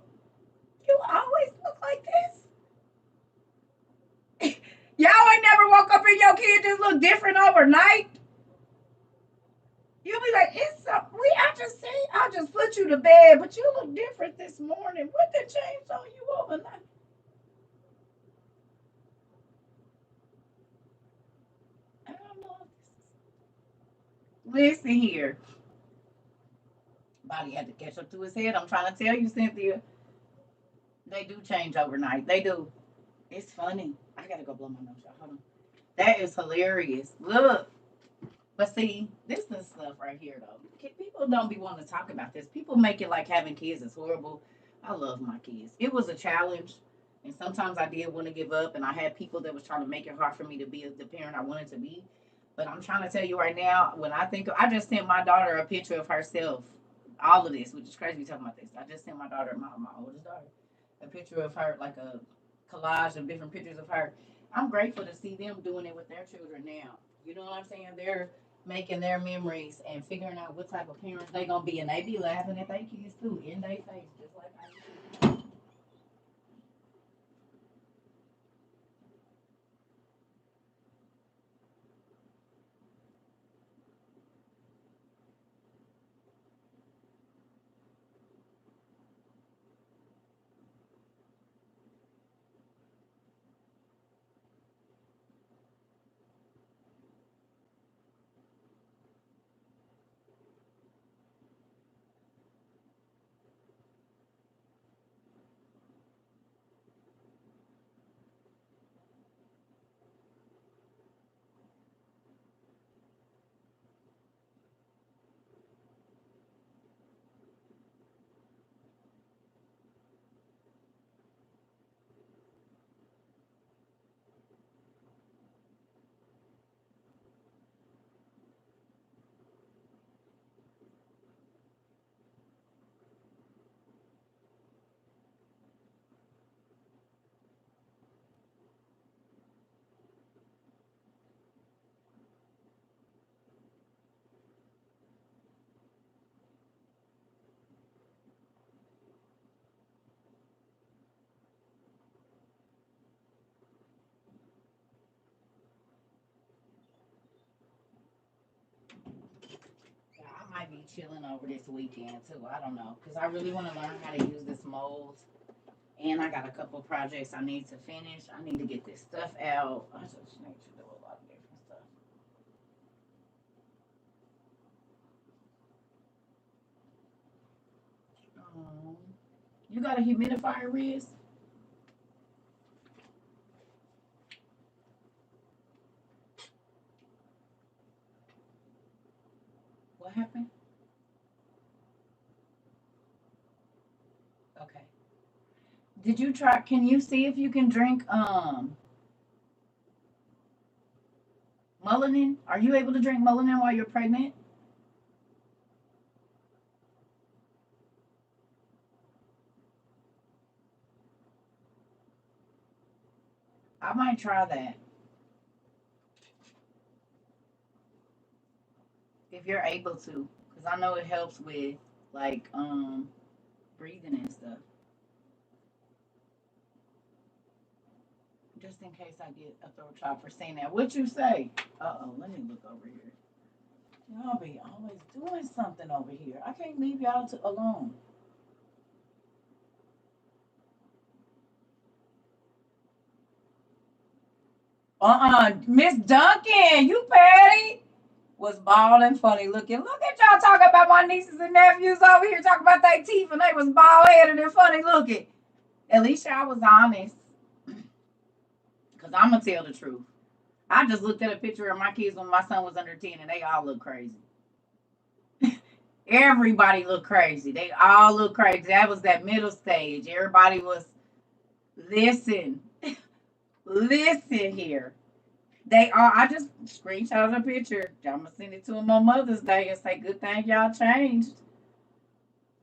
You always look like this. Y'all ain't never woke up and your kid just look different overnight. You'll be like, it's so we. I just put you to bed, but you look different this morning. What did change on you overnight? I don't know. Listen here, body had to catch up to his head. I'm trying to tell you, Cynthia, they do change overnight. They do. It's funny. I gotta go blow my nose out. Hold on. That is hilarious. Look. But see, this is stuff right here though. People don't be wanting to talk about this. People make it like having kids is horrible. I love my kids. It was a challenge, and sometimes I did want to give up, and I had people that was trying to make it hard for me to be the parent I wanted to be. But I'm trying to tell you right now, when I think I just sent my daughter a picture of herself, all of this, which is crazy talking about this. I just sent my daughter, my oldest daughter, a picture of her, like a collage of different pictures of her. I'm grateful to see them doing it with their children now. You know what I'm saying? They're making their memories and figuring out what type of parents they gonna be, and they be laughing at their kids too in their face, just like I used to. Yeah, I might be chilling over this weekend too. I don't know, cause I really want to learn how to use this mold, and I got a couple projects I need to finish. I need to get this stuff out. I just need to do a lot of different stuff. Um, you got a humidifier, Riz? What happened? Okay. Did you try? Can you see if you can drink melanin? Are you able to drink melanin while you're pregnant? I might try that if you're able to, because I know it helps with like breathing and stuff. Just in case I get a throat chop for saying that. What you say? Let me look over here. Y'all be always doing something over here. I can't leave y'all alone. Miss Duncan, you petty. Was bald and funny looking. Look at y'all talking about my nieces and nephews over here talking about their teeth and they was bald headed and funny looking. At least y'all was honest. Cause I'ma tell the truth. I just looked at a picture of my kids when my son was under 10 and they all look crazy. Everybody looked crazy. They all look crazy. That was that middle stage. Everybody was listen, listen here. They are. I just screenshot a picture. I'm gonna send it to them on Mother's Day and say, "Good thing y'all changed."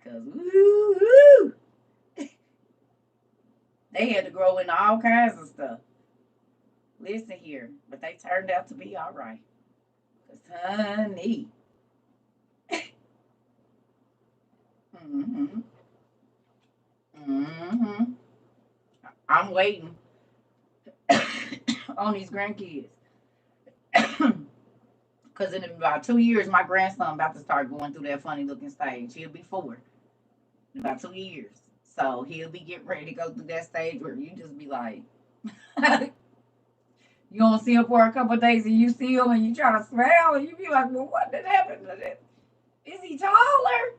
Cause woo, they had to grow into all kinds of stuff. Listen here, but they turned out to be all right. Cause honey, mm-hmm, mm-hmm. I'm waiting on these grandkids. Because in about 2 years, my grandson about to start going through that funny looking stage. He'll be 4 in about 2 years. So he'll be getting ready to go through that stage where you just be like, you don't see him for a couple of days and you see him and you try to smile and you be like, well, what did happen to this? Is he taller?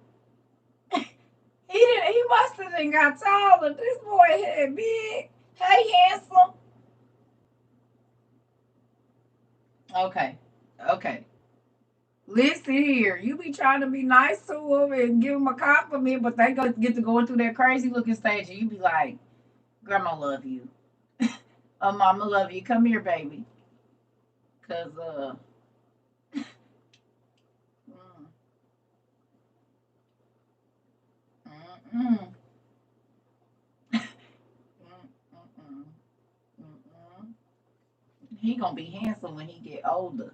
He must have done got taller. This boy had big. Hey, handsome. Okay. Okay. Listen here. You be trying to be nice to them and give them a compliment, but they get to going through that crazy looking stage and you be like, Grandma love you. Mama love you. Come here, baby. Cause mm, mm, mm, mm. He gonna be handsome when he get older.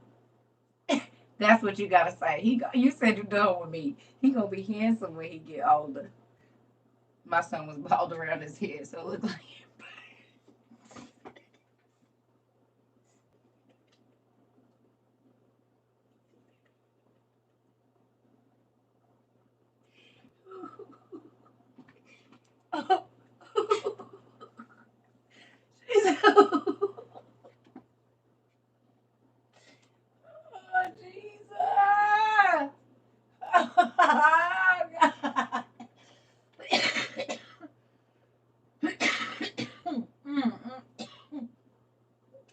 That's what you gotta say. You said you're done with me. He gonna be handsome when he get older. My son was bald around his head, so it looked like him. Oh, Jesus. Oh, God.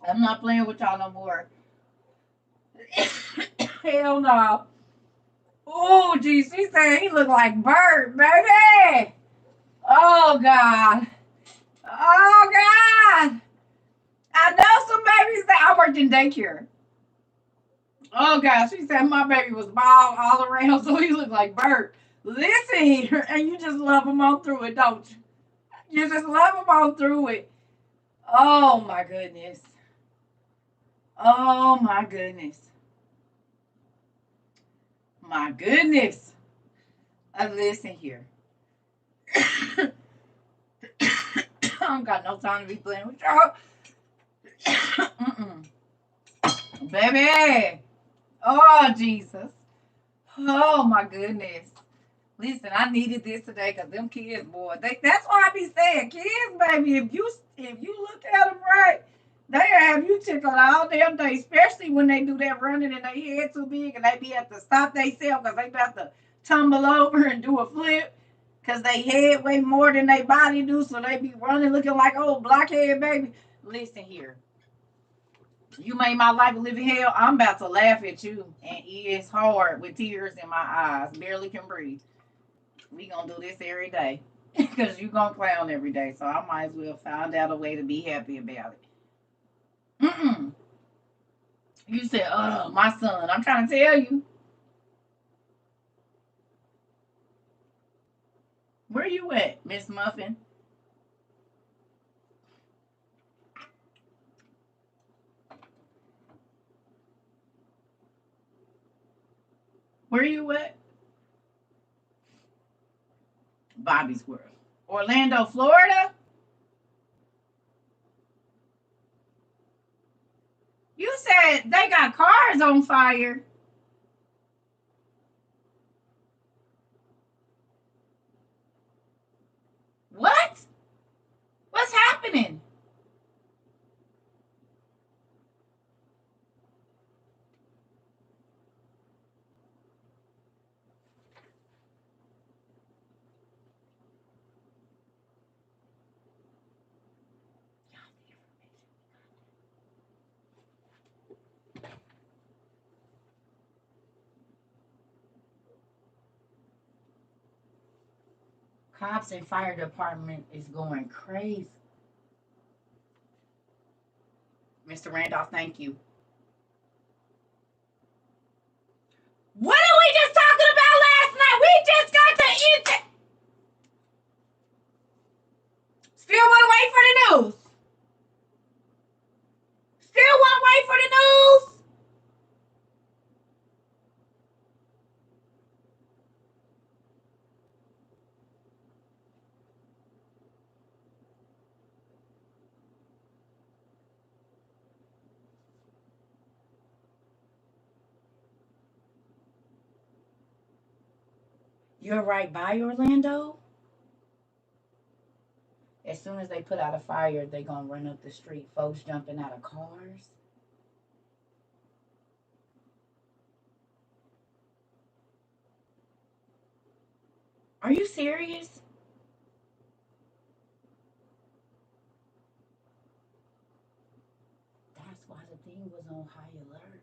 I'm not playing with y'all no more. Hell no. Oh, geez, she said he looked like Bert, baby. Oh, God. Oh, God. I know some babies that I worked in daycare. Oh, God. She said my baby was bald all around, so he looked like Bert. Listen here, and you just love him on through it, don't you? You just love him on through it. Oh, my goodness. Oh, my goodness. My goodness. Listen here. I don't got no time to be playing with y'all. Baby. Oh, Jesus. Oh, my goodness. Listen, I needed this today because them kids, boy, that's why I be saying, kids, baby, if you look at them right, they have you tickled all damn day, especially when they do that running and they head too big and they be at to stop themselves because they about to tumble over and do a flip because they head way more than they body do, so they be running looking like old blockhead baby. Listen here. You made my life a living hell. I'm about to laugh at you, and it's hard with tears in my eyes. Barely can breathe. We gonna do this every day because you gonna clown every day. So I might as well find out a way to be happy about it. Mm-mm. You said, "Oh, my son." I'm trying to tell you. Where you at, Miss Muffin? Where you at? Bobby's World, Orlando, Florida. You said they got cars on fire. What? What's happening? Cops and fire department is going crazy. Mr. Randolph, thank you. What are we just talking about last night? We just got to eat. Still want to wait for the news. Still want to wait for the news. You're right by Orlando. As soon as they put out a fire, they gonna run up the street. Folks jumping out of cars. Are you serious? That's why the thing was on high alert.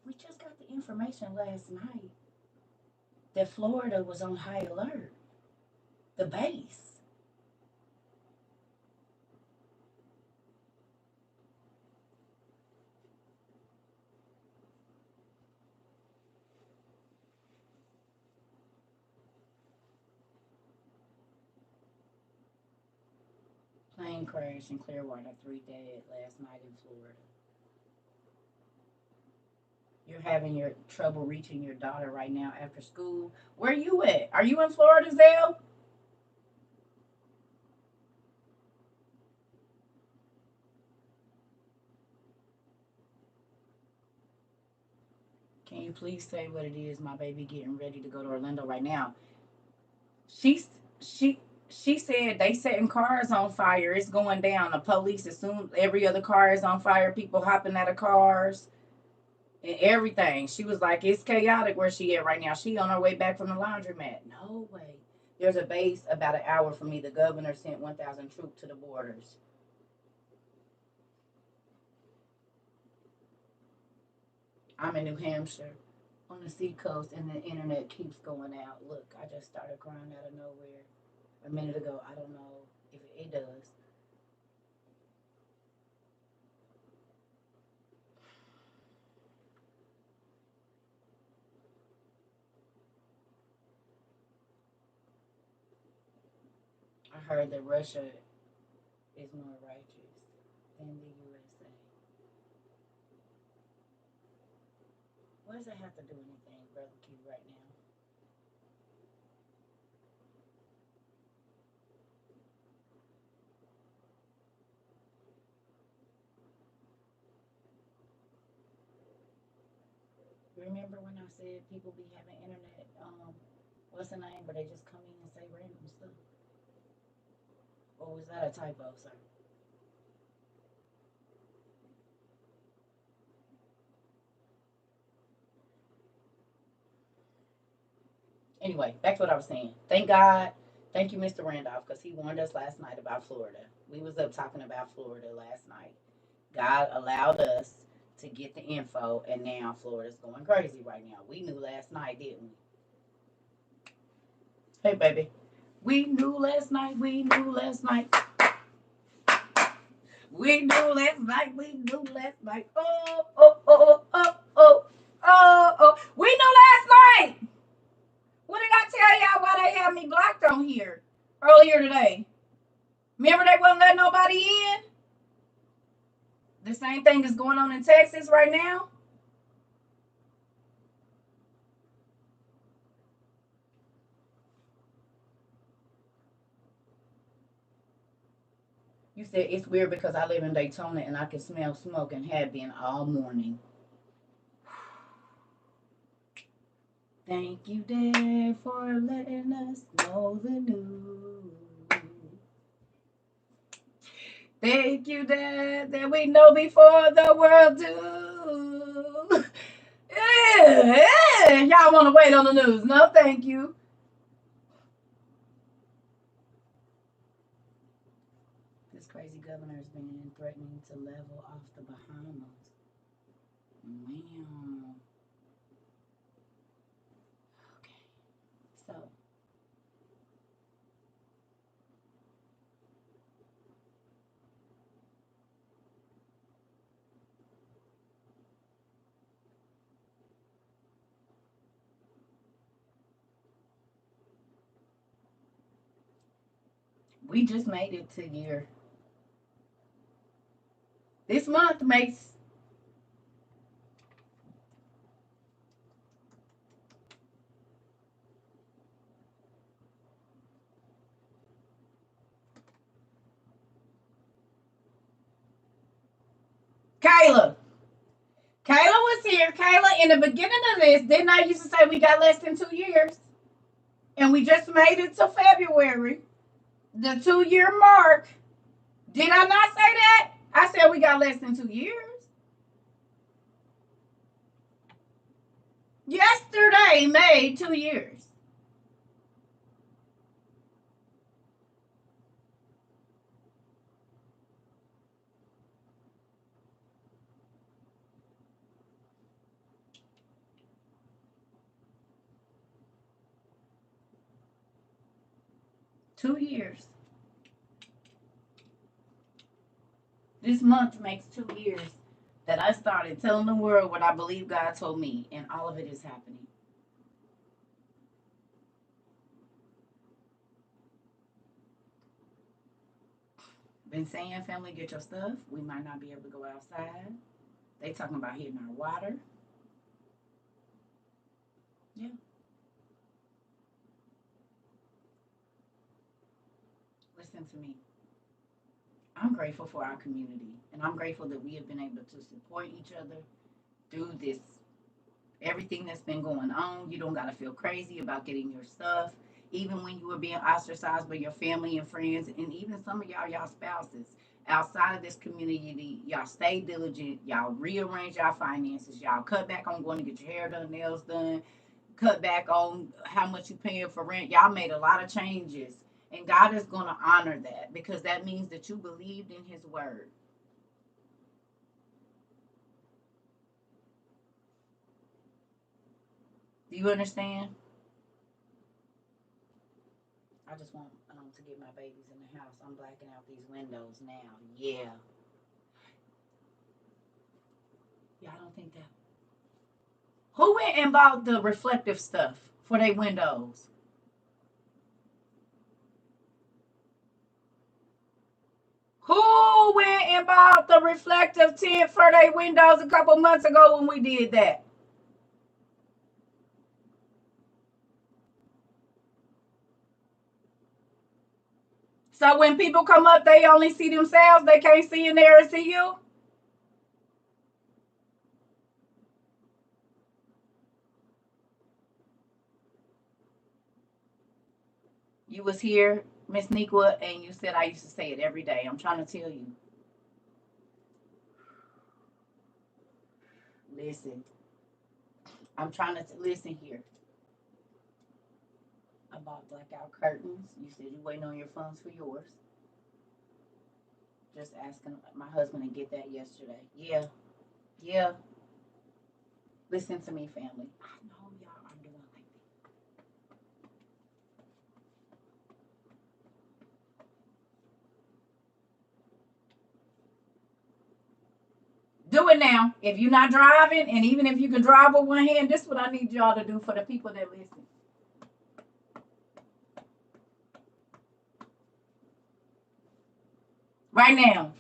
We just got the information last night that Florida was on high alert. The base. Plane crash in Clearwater, 3 dead last night in Florida. You're having your trouble reaching your daughter right now after school. Where you at? Are you in Florida, Zell? Can you please say what it is? My baby getting ready to go to Orlando right now. She's she she said they setting cars on fire. It's going down. The police assume every other car is on fire. People hopping out of cars and everything. She was like, it's chaotic where she at right now. She on her way back from the laundromat. No way. There's a base about an hour from me. The governor sent 1,000 troops to the borders. I'm in New Hampshire on the seacoast, and the internet keeps going out. Look, I just started crying out of nowhere a minute ago. I don't know if it does. I heard that Russia is more righteous than the USA. What does that have to do anything, Brother Q, right now? Remember when I said people be having internet, what's the name, but they just come in and say random stuff? Or was that a typo, sir? Anyway, back to what I was saying. Thank God. Thank you, Mr. Randolph, because he warned us last night about Florida. We was up talking about Florida last night. God allowed us to get the info, and now Florida's going crazy right now. We knew last night, didn't we? Hey, baby. We knew last night. We knew last night. We knew last night. We knew last night. Oh, oh, oh, oh, oh, oh, oh. We knew last night. What did I tell y'all why they had me blocked on here earlier today? Remember they wouldn't let nobody in? The same thing is going on in Texas right now. You said it's weird because I live in Daytona and I can smell smoke and have been all morning. Thank you, Dad, for letting us know the news. Thank you, Dad, that we know before the world do. Y'all want to wait on the news? No, thank you. This crazy governor has been threatening to level off the Bahamas. Wow. Okay. So we just made it to year. This month makes Kayla. Kayla was here. Kayla, in the beginning of this, didn't I used to say we got less than 2 years? And we just made it to February, the 2 year mark. Did I not say that? I said we got less than 2 years. Yesterday made 2 years. Two years. This month makes 2 years that I started telling the world what I believe God told me, and all of it is happening. Been saying, family, get your stuff. We might not be able to go outside. They talking about hitting our water. Yeah. Listen to me. I'm grateful for our community, and I'm grateful that we have been able to support each other through this everything that's been going on. You don't got to feel crazy about getting your stuff. Even when you were being ostracized by your family and friends, and even some of y'all spouses outside of this community, y'all stay diligent. Y'all rearrange y'all finances. Y'all cut back on going to get your hair done, nails done. Cut back on how much you paying for rent. Y'all made a lot of changes, and God is going to honor that because that means that you believed in His word. Do you understand? I just want to get my babies in the house. I'm blacking out these windows now. Yeah. Yeah, I don't think that. Who went and bought the reflective stuff for their windows? Who went and bought the reflective tint for their windows a couple months ago when we did that? So when people come up, they only see themselves. They can't see in there and see you. You was here, Miss Nikwa, and you said I used to say it every day. I'm trying to tell you. Listen. I'm trying to listen here. I bought blackout curtains. You said you waiting on your funds for yours. Just asking my husband to get that yesterday. Yeah. Yeah. Listen to me, family. I know y'all are doing like this. Do it now. If you're not driving, and even if you can drive with one hand, this is what I need y'all to do for the people that listen. Right now.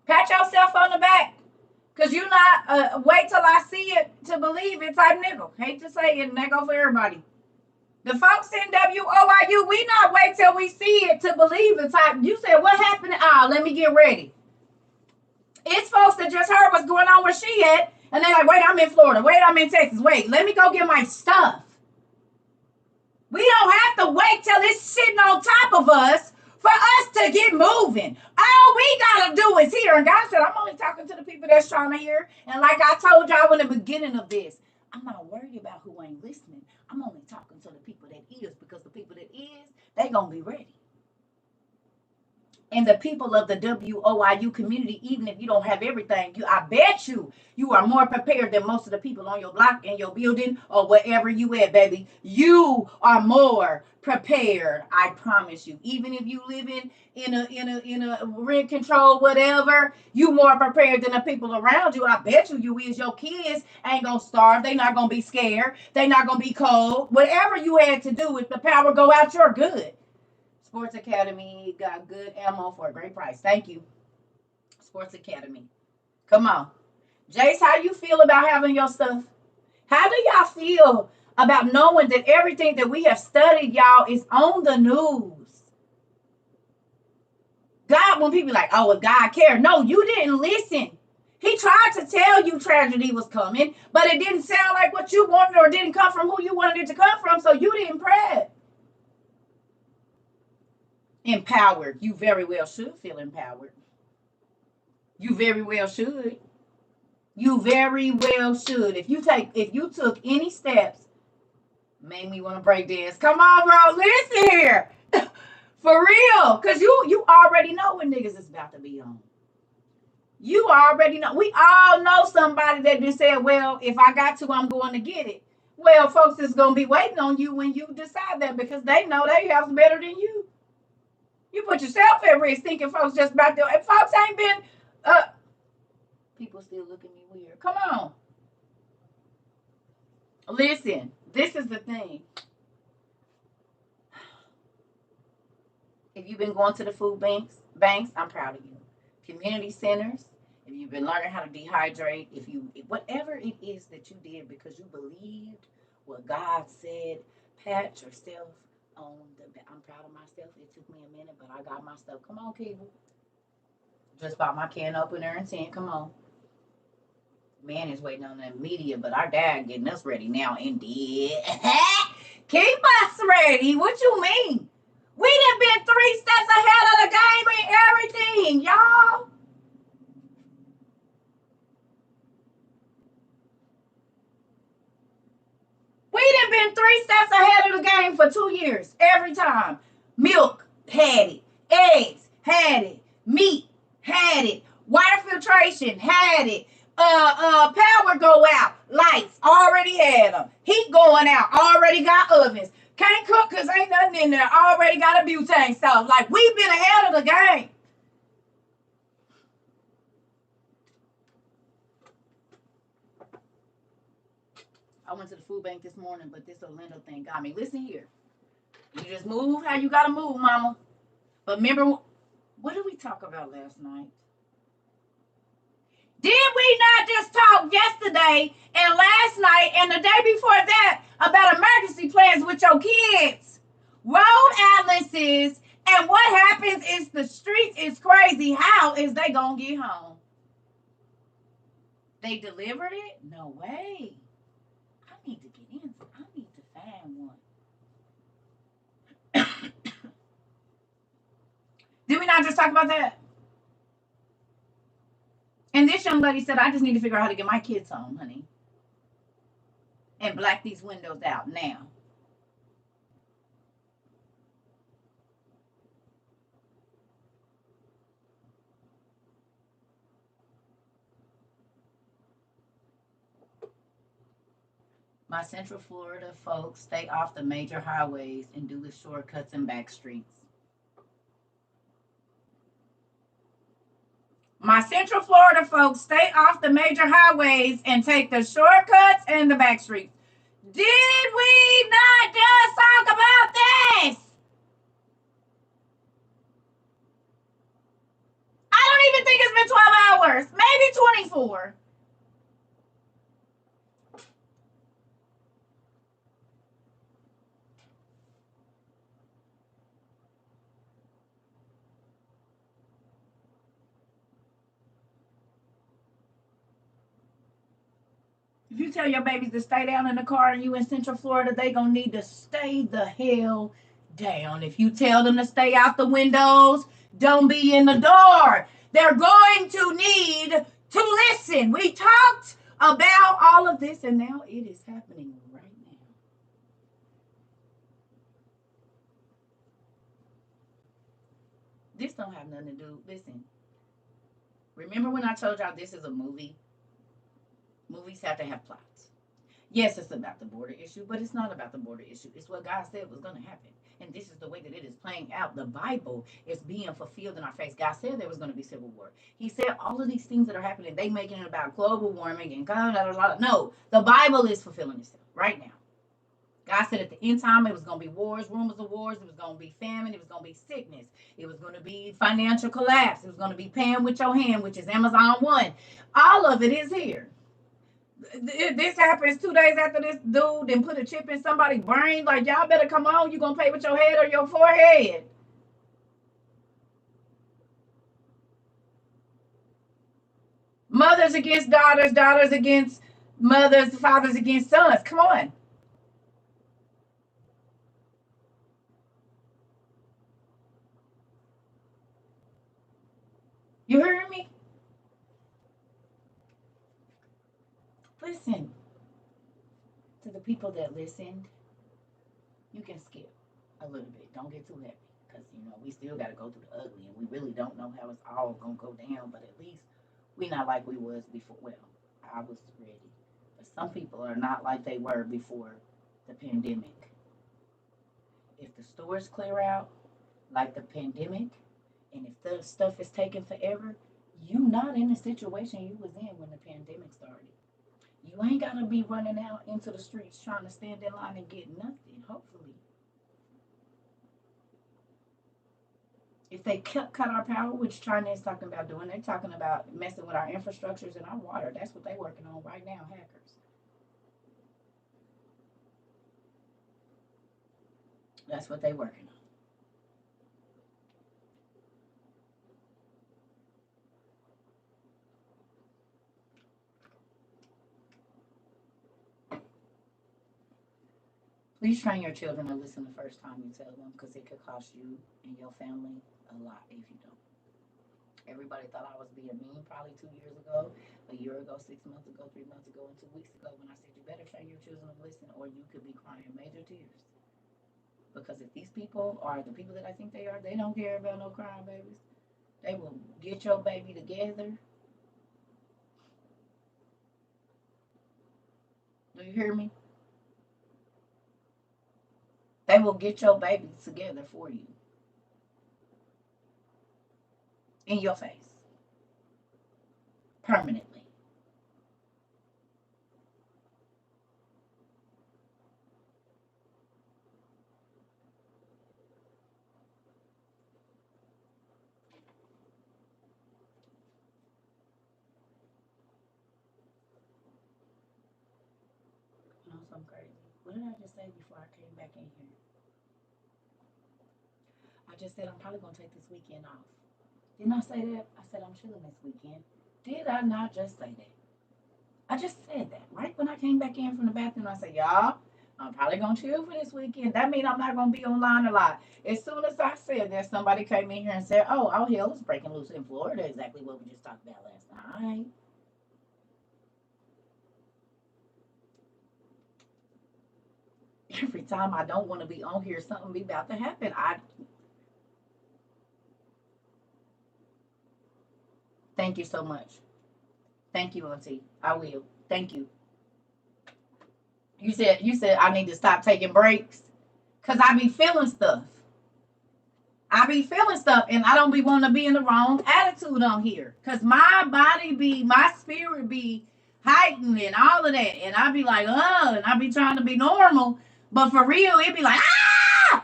Pat yourself on the back. Because you not wait till I see it to believe it type nigga. Hate to say it, and that go for everybody. The folks in WOIU, we not wait till we see it to believe it type. You said, what happened? Let me get ready. It's folks that just heard what's going on where she at, and they're like, wait, I'm in Florida. Wait, I'm in Texas. Wait, let me go get my stuff. We don't have to wait till it's sitting on top of us for us to get moving. All we gotta do is hear. And God said, I'm only talking to the people that's trying to hear. And like I told y'all in the beginning of this, I'm not worried about who ain't listening. I'm only talking to the people that is, because the people that is, they gonna be ready. And the people of the WOIU community, even if you don't have everything, I bet you are more prepared than most of the people on your block, in your building, or wherever you at, baby. You are more prepared. I promise you. Even if you live in a rent control, whatever, you more prepared than the people around you. I bet you is. Your kids ain't gonna starve. They not gonna be scared. They not gonna be cold. Whatever you had to do, if the power go out, you're good. Sports Academy got good ammo for a great price. Thank you, Sports Academy. Come on. Jace, how you feel about having your stuff? How do y'all feel about knowing that everything that we have studied, y'all, is on the news? God, when people like, oh, well, God cared. No, you didn't listen. He tried to tell you tragedy was coming, but it didn't sound like what you wanted, or didn't come from who you wanted it to come from, so you didn't pray. empowered. You very well should feel empowered. You very well should. You very well should. If you took any steps, made me want to break dance. Come on, bro. Listen here. For real. Because you already know when niggas is about to be on. You already know. We all know somebody that just said, well, if I got to, I'm going to get it. Well, folks is going to be waiting on you when you decide that because they know they have better than you. You put yourself at risk thinking folks just about to. If folks ain't been, people still look at me weird. Come on. Listen, this is the thing. If you've been going to the food banks, I'm proud of you. Community centers, if you've been learning how to dehydrate, whatever it is that you did because you believed what God said, pat yourself on the back. I'm proud of myself. It took me a minute, but I got my stuff. Come on, people. Just bought my can opener and 10. Come on. Man is waiting on the media, but our dad getting us ready now. Indeed. Keep us ready. What you mean? We done been 3 steps ahead of the game and everything, y'all. We done been 3 steps ahead of the game for 2 years. Every time. Milk, had it. Eggs, had it. Meat, had it. Water filtration, had it. Power go out. Lights, already had them. Heat going out, already got ovens. Can't cook because ain't nothing in there. Already got a butane stove. Like, we've been ahead of the game. I went to the food bank this morning, but this Orlando thing got me. Listen here. You just move how you got to move, mama. But remember, what did we talk about last night? Did we not just talk yesterday and last night and the day before that about emergency plans with your kids? Road atlases, and what happens is the streets is crazy. How is they going to get home? They delivered it? No way. I need to get in. I need to find one. Did we not just talk about that? And this young lady said, I just need to figure out how to get my kids home, honey. And black these windows out now. My Central Florida folks stay off the major highways and do the shortcuts and back streets. My Central Florida folks stay off the major highways and take the shortcuts and the back streets. Did we not just talk about this? I don't even think it's been 12 hours, maybe 24. If you tell your babies to stay down in the car and you in Central Florida, they gonna need to stay the hell down. If you tell them to stay out the windows, don't be in the door. They're going to need to listen. We talked about all of this and now it is happening right now. This don't have nothing to do. Listen. Remember when I told y'all this is a movie? Movies have to have plots. Yes, it's about the border issue, but it's not about the border issue. It's what God said was going to happen. And this is the way that it is playing out. The Bible is being fulfilled in our face. God said there was going to be civil war. He said all of these things that are happening, they making it about global warming and blah, blah, blah. No, the Bible is fulfilling itself right now. God said at the end time it was going to be wars, rumors of wars. It was going to be famine. It was going to be sickness. It was going to be financial collapse. It was going to be paying with your hand, which is Amazon One. All of it is here. This happens 2 days after this dude then put a chip in somebody's brain. Like, y'all better come on. You going to pay with your head or your forehead. Mothers against daughters, daughters against mothers, fathers against sons. Come on. You heard me? Listen, to the people that listened, you can skip a little bit. Don't get too heavy. Because, we still got to go through the ugly. And we really don't know how it's all going to go down. But at least we not like we was before. Well, I was ready. But some people are not like they were before the pandemic. If the stores clear out, like the pandemic, and if the stuff is taking forever, you not in the situation you was in when the pandemic started. You ain't gotta be running out into the streets trying to stand in line and get nothing. Hopefully, if they cut our power, which China is talking about doing, they're talking about messing with our infrastructures and our water. That's what they're working on right now, hackers. That's what they're working on. Please train your children to listen the first time you tell them, because it could cost you and your family a lot if you don't. Everybody thought I was being mean probably 2 years ago, a year ago, 6 months ago, 3 months ago, and 2 weeks ago when I said you better train your children to listen or you could be crying major tears. Because if these people are the people that I think they are, they don't care about no crying babies. They will get your baby together. Do you hear me? They will get your baby together for you. In your face. Permanently. You know something crazy? What did I just say before I came back in here? I just said I'm probably gonna take this weekend off. Didn't I say that? I said I'm chilling this weekend. Did I not just say that? I just said that right when I came back in from the bathroom. I said, y'all, I'm probably gonna chill for this weekend. That means I'm not gonna be online a lot. As soon as I said that, somebody came in here and said, "Oh, all hell is breaking loose in Florida." Exactly what we just talked about last night. Every time I don't want to be on here, something be about to happen. I thank you so much. Thank you, Auntie. I will. Thank you. You said I need to stop taking breaks because I be feeling stuff. I be feeling stuff and I don't be wanting to be in the wrong attitude on here. Cause my spirit be heightened and all of that. And I be like, and I be trying to be normal. But for real, it be like,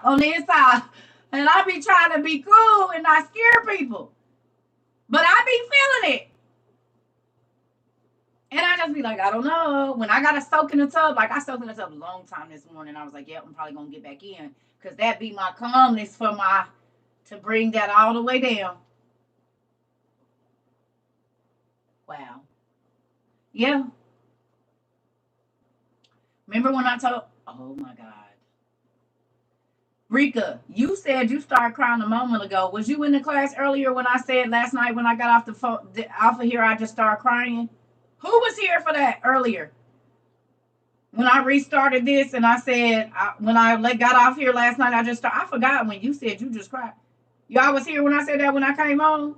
on the inside. And I be trying to be cool and not scare people. But I be feeling it. And I just be like, I don't know. When I got to soak in the tub, like I soaked in the tub a long time this morning. I was like, yeah, I'm probably going to get back in. Cause that be my calmness to bring that all the way down. Wow. Yeah. Remember when I told? Oh my God. Rika, you said you started crying a moment ago. Was you in the class earlier when I said last night when I got off the phone, off of here, I just started crying? Who was here for that earlier? When I restarted this and I said, when I got off here last night, I forgot when you said you just cried. Y'all was here when I said that when I came on?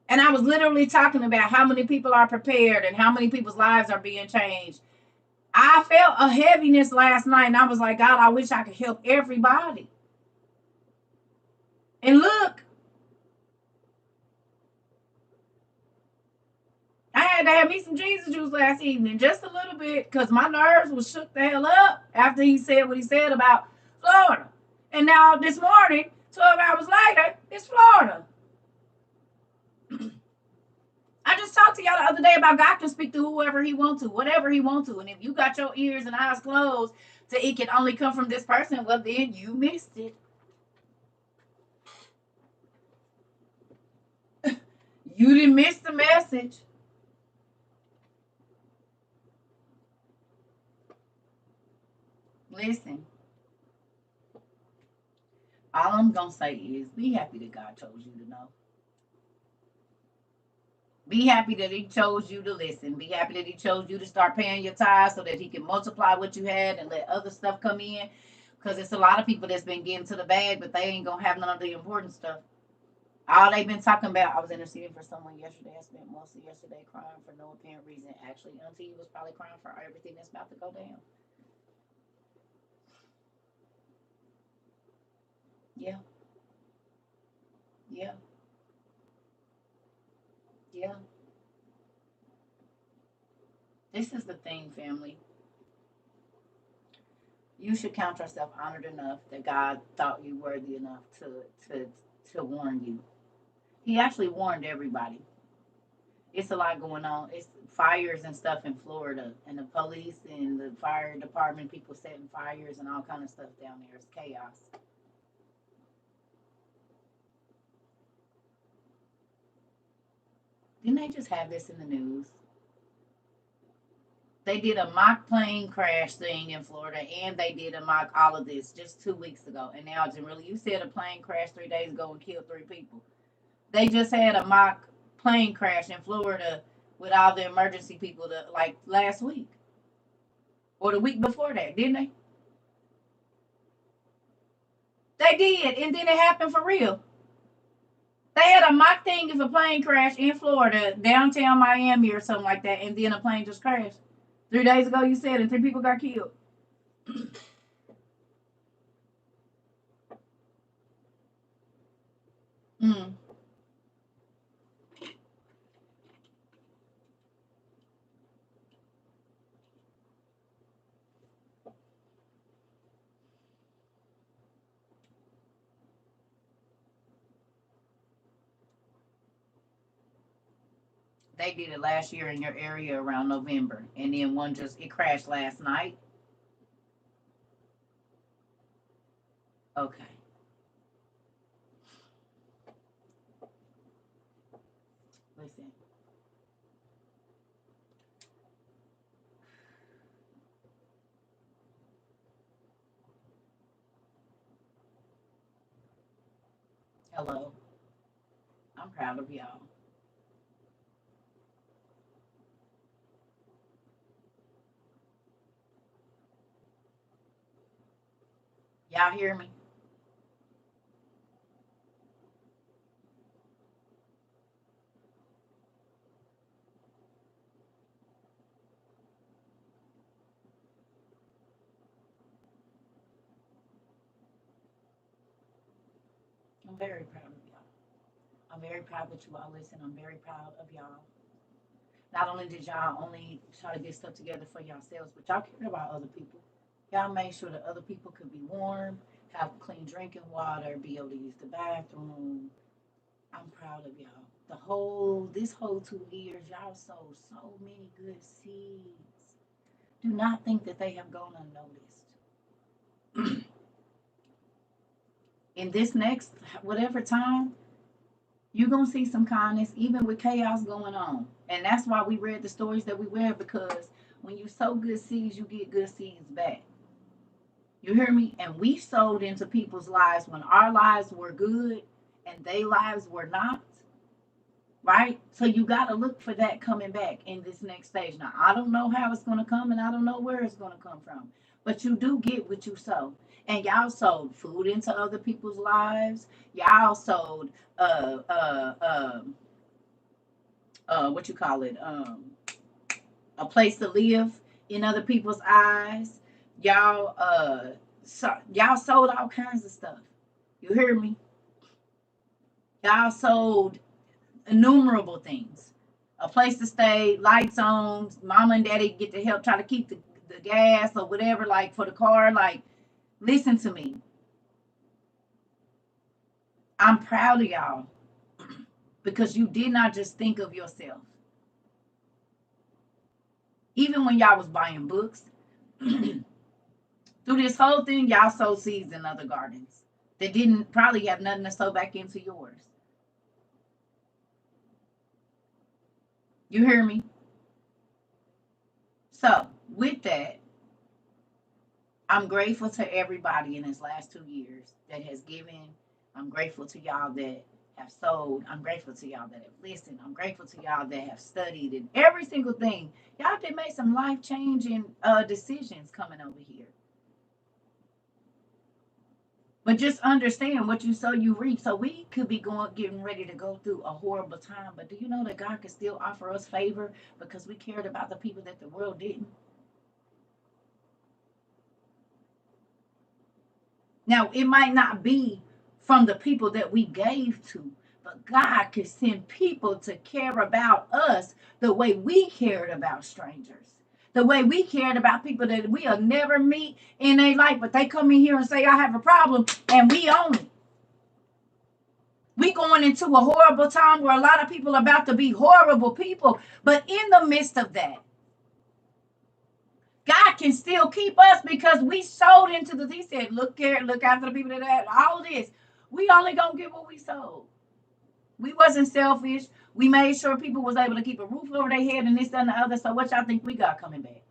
And I was literally talking about how many people are prepared and how many people's lives are being changed. I felt a heaviness last night and I was like, God, I wish I could help everybody. And look, I had to have me some Jesus juice last evening, just a little bit, because my nerves was shook the hell up after he said what he said about Florida. And now this morning, 12 hours later, it's Florida. I just talked to y'all the other day about God can speak to whoever he wants to, whatever he wants to. And if you got your ears and eyes closed to it can only come from this person, well, then you missed it. You didn't miss the message. Listen, all I'm going to say is be happy that God chose you to know. Be happy that he chose you to listen. Be happy that he chose you to start paying your tithes so that he can multiply what you had and let other stuff come in. Because it's a lot of people that's been getting to the bag, but they ain't going to have none of the important stuff. All they've been talking about, I was interceding for someone yesterday. I spent most of yesterday crying for no apparent reason. Actually, Auntie was probably crying for everything that's about to go down. Yeah, yeah, yeah. This is the thing, family. You should count yourself honored enough that God thought you worthy enough to to warn you. He actually warned everybody. It's a lot going on. It's fires and stuff in Florida, and the police and the fire department, people setting fires and all kind of stuff down there. It's chaos. Didn't they just have this in the news? They did a mock plane crash thing in Florida, and they did a mock all of this just 2 weeks ago. And now, Jamila, you said a plane crashed 3 days ago and killed 3 people. They just had a mock plane crash in Florida with all the emergency people like last week or the week before that, didn't they? They did, and then it happened for real. They had a mock thing of a plane crash in Florida, downtown Miami or something like that, and then a plane just crashed. 3 days ago, you said, and 3 people got killed. Mm. They did it last year in your area around November, and then one just it crashed last night. Okay, listen. Hello, I'm proud of y'all. Y'all hear me? I'm very proud of y'all. I'm very proud that you all listen. I'm very proud of y'all. Not only did y'all only try to get stuff together for yourselves, but y'all cared about other people. Y'all made sure that other people could be warm, have clean drinking water, be able to use the bathroom. I'm proud of y'all. This whole 2 years, y'all sowed so many good seeds. Do not think that they have gone unnoticed. In this next whatever time, you're gonna see some kindness even with chaos going on. And that's why we read the stories that we read, because when you sow good seeds, you get good seeds back. You hear me? And we sowed into people's lives when our lives were good and their lives were not, right? So you got to look for that coming back in this next stage. Now, I don't know how it's going to come and I don't know where it's going to come from, but you do get what you sow. And y'all sowed food into other people's lives. Y'all sowed, uh, uh, uh, what you call it? A place to live in other people's eyes. Y'all sold all kinds of stuff. You hear me? Y'all sold innumerable things. A place to stay, lights on, mama and daddy get to help try to keep the gas or whatever, like for the car. Like, listen to me. I'm proud of y'all because you did not just think of yourself. Even when y'all was buying books, through this whole thing, y'all sowed seeds in other gardens that didn't probably have nothing to sow back into yours. You hear me? So, with that, I'm grateful to everybody in this last 2 years that has given. I'm grateful to y'all that have sold. I'm grateful to y'all that have listened. I'm grateful to y'all that have studied and every single thing. Y'all did make some life changing decisions coming over here. But just understand what you sow, you reap. So we could be getting ready to go through a horrible time. But do you know that God can still offer us favor because we cared about the people that the world didn't? Now, it might not be from the people that we gave to, but God can send people to care about us the way we cared about strangers, the way we cared about people that we'll never meet in their life, but they come in here and say, I have a problem, and we own it. We going into a horrible time where a lot of people are about to be horrible people, but in the midst of that, God can still keep us because we sold into the. He said, "Look here, look after the people that have all this. We only gonna get what we sold. We wasn't selfish. We made sure people was able to keep a roof over their head and this and the other. So what y'all think we got coming back?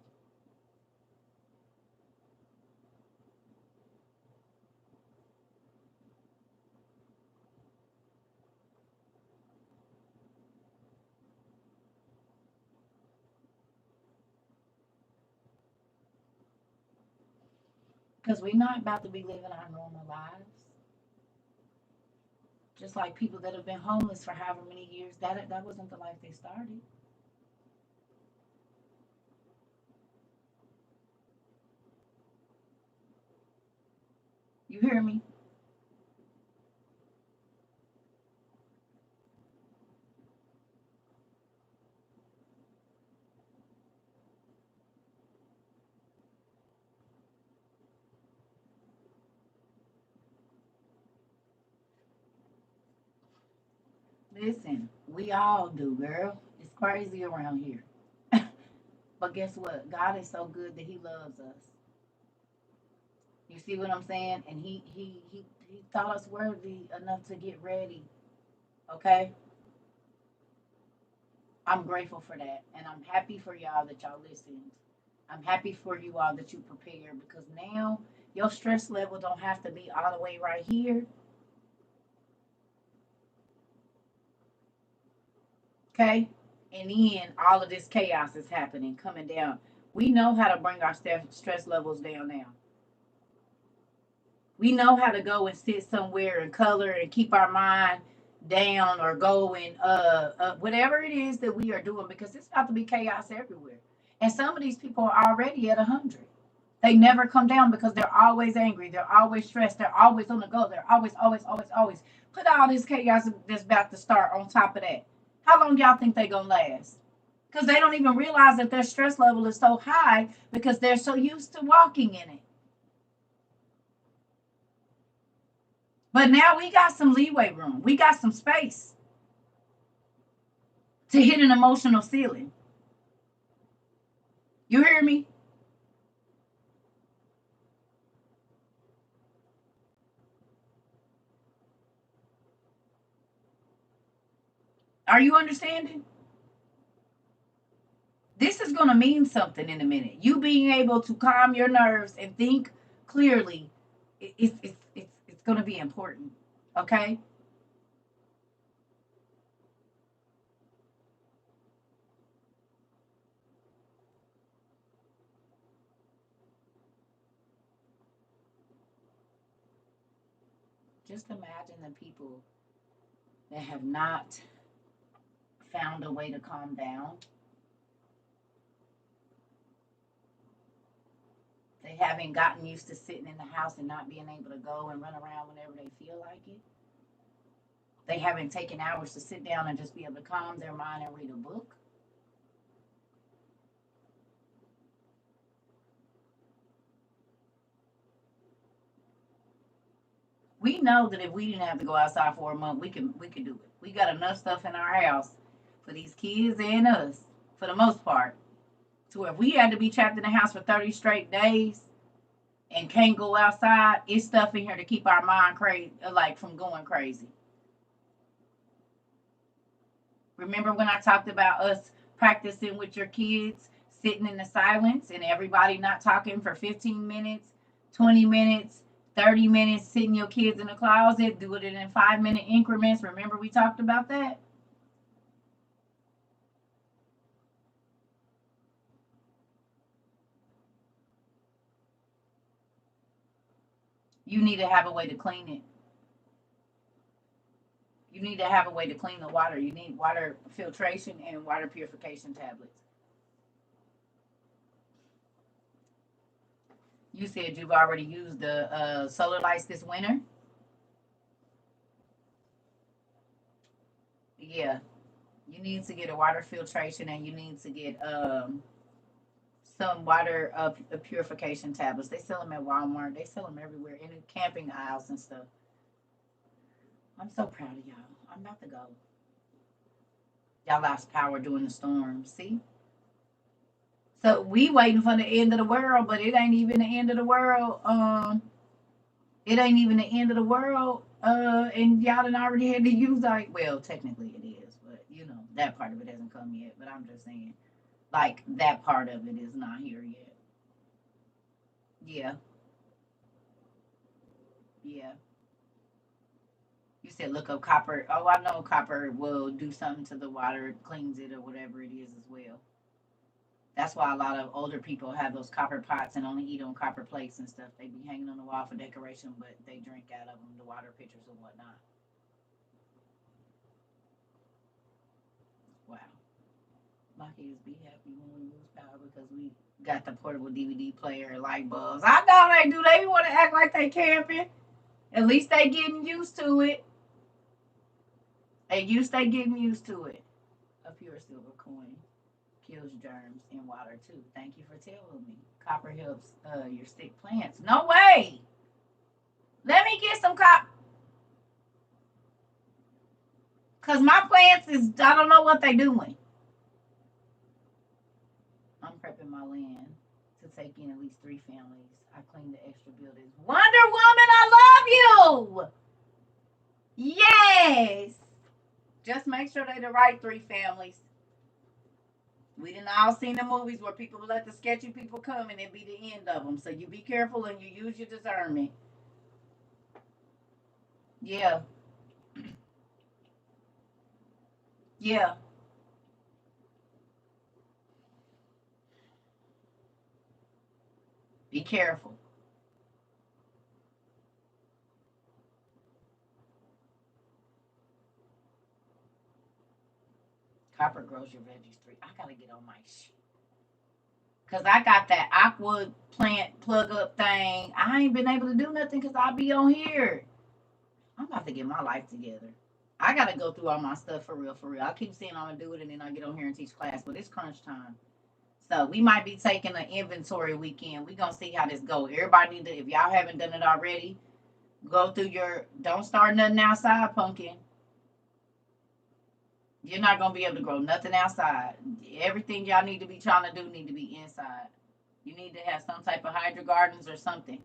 Because we're not about to be living our normal lives. Just like people that have been homeless for however many years, that wasn't the life they started. You hear me? Listen, we all do, girl. It's crazy around here. But guess what? God is so good that He loves us. You see what I'm saying? And he thought us worthy enough to get ready. Okay? I'm grateful for that. And I'm happy for y'all that y'all listened. I'm happy for you all that you prepared because now your stress level don't have to be all the way right here. Okay? And then all of this chaos is happening, coming down. We know how to bring our stress levels down now. We know how to go and sit somewhere and color and keep our mind down or go and whatever it is that we are doing because it's about to be chaos everywhere. And some of these people are already at 100. They never come down because they're always angry. They're always stressed. They're always on the go. They're always. Put all this chaos that's about to start on top of that. How long y'all think they gonna last? Because they don't even realize that their stress level is so high because they're so used to walking in it. But now we got some leeway room. We got some space to hit an emotional ceiling. You hear me? Are you understanding? This is going to mean something in a minute. You being able to calm your nerves and think clearly, it's going to be important. Okay? Just imagine the people that have not found a way to calm down. They haven't gotten used to sitting in the house and not being able to go and run around whenever they feel like it. They haven't taken hours to sit down and just be able to calm their mind and read a book. We know that if we didn't have to go outside for a month, we could do it. We got enough stuff in our house for these kids and us, for the most part. So if we had to be trapped in the house for 30 straight days and can't go outside, it's stuff in here to keep our mind crazy, like from going crazy. Remember when I talked about us practicing with your kids, sitting in the silence and everybody not talking for 15 minutes, 20 minutes, 30 minutes sitting your kids in the closet, do it in 5-minute increments. Remember we talked about that? You need to have a way to clean it. You need to have a way to clean the water. You need water filtration and water purification tablets. You said you've already used the solar lights this winter. Yeah, you need to get a water filtration and you need to get some water purification tablets. They sell them at Walmart. They sell them everywhere in the camping aisles and stuff. I'm so proud of y'all. I'm about to go. Y'all lost power during the storm. See? So we waiting for the end of the world, but it ain't even the end of the world. It ain't even the end of the world. And y'all done already had to use like, well, technically it is, but you know that part of it hasn't come yet. But I'm just saying, like that part of it is not here yet. Yeah, yeah. You said look up copper. Oh, I know copper will do something to the water, it cleans it or whatever it is as well. That's why a lot of older people have those copper pots and only eat on copper plates and stuff. They be hanging on the wall for decoration, but they drink out of them, the water pitchers and whatnot. Wow. My kids be happy when we lose power because we got the portable DVD player and light bulbs. I know they do. They want to act like they camping. At least they getting used to it. They getting used to it. A pure silver coin kills germs in water too. Thank you for telling me. Copper helps your stick plants. No way. Let me get some copper. Cause my plants is I don't know what they doing. I'm prepping my land to take in at least 3 families. I clean the extra buildings. Wonder Woman, I love you. Yes. Just make sure they the right 3 families. We didn't all seen the movies where people let the sketchy people come and it be the end of them. So you be careful and you use your discernment. Yeah. Yeah. Be careful. Copper grows your veggies 3. I gotta get on my shit. Cause I got that aqua plant plug up thing. I ain't been able to do nothing because I'll be on here. I'm about to get my life together. I gotta go through all my stuff for real, for real. I keep saying I'm gonna do it and then I get on here and teach class, but it's crunch time. So we might be taking an inventory weekend. We gonna see how this go. Everybody need to, if y'all haven't done it already, go through your don't start nothing outside, pumpkin. You're not gonna be able to grow nothing outside. Everything y'all need to be trying to do need to be inside. You need to have some type of hydro gardens or something.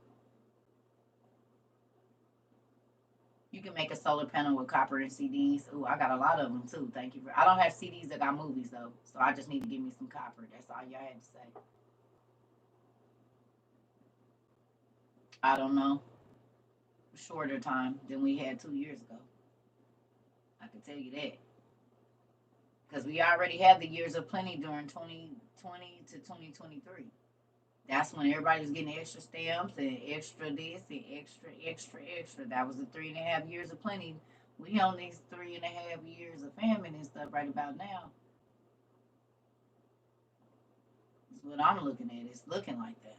You can make a solar panel with copper and CDs. Ooh, I got a lot of them too. Thank you for. I don't have CDs that got movies though, so I just need to give me some copper. That's all y'all had to say. I don't know. Shorter time than we had 2 years ago. I can tell you that because we already had the years of plenty during 2020 to 2023. That's when everybody was getting extra stamps and extra this and extra, extra, extra. That was the 3.5 years of plenty. We on these 3.5 years of famine and stuff right about now. That's what I'm looking at. It's looking like that.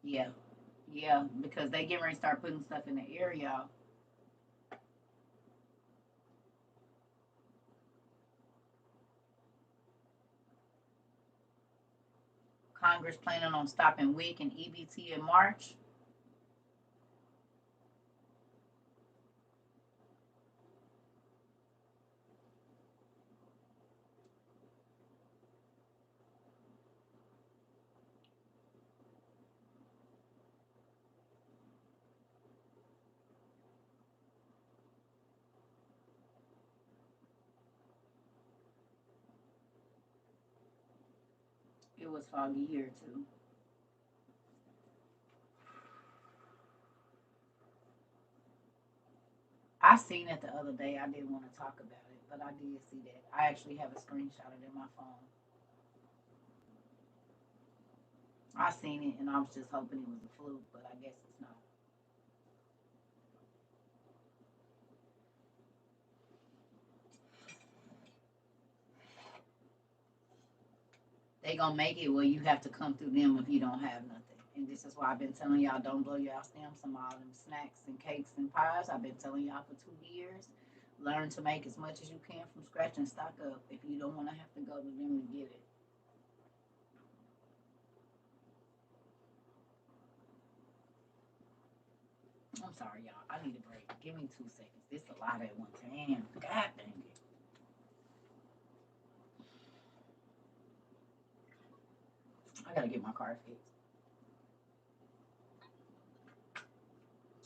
Yeah, yeah, because they get ready to start putting stuff in the air, y'all. Congress planning on stopping WIC and EBT in March. It was foggy here too. I seen it the other day. I didn't want to talk about it, but I did see that. I actually have a screenshot of it in my phone. I seen it and I was just hoping it was a fluke, but I guess it's not. They gonna make it where you have to come through them if you don't have nothing. And this is why I've been telling y'all don't blow your stamps on all them snacks and cakes and pies. I've been telling y'all for 2 years. Learn to make as much as you can from scratch and stock up if you don't want to have to go to them to get it. I'm sorry, y'all. I need a break. Give me 2 seconds. This is a lot at one time. God dang it. I gotta get my car fixed.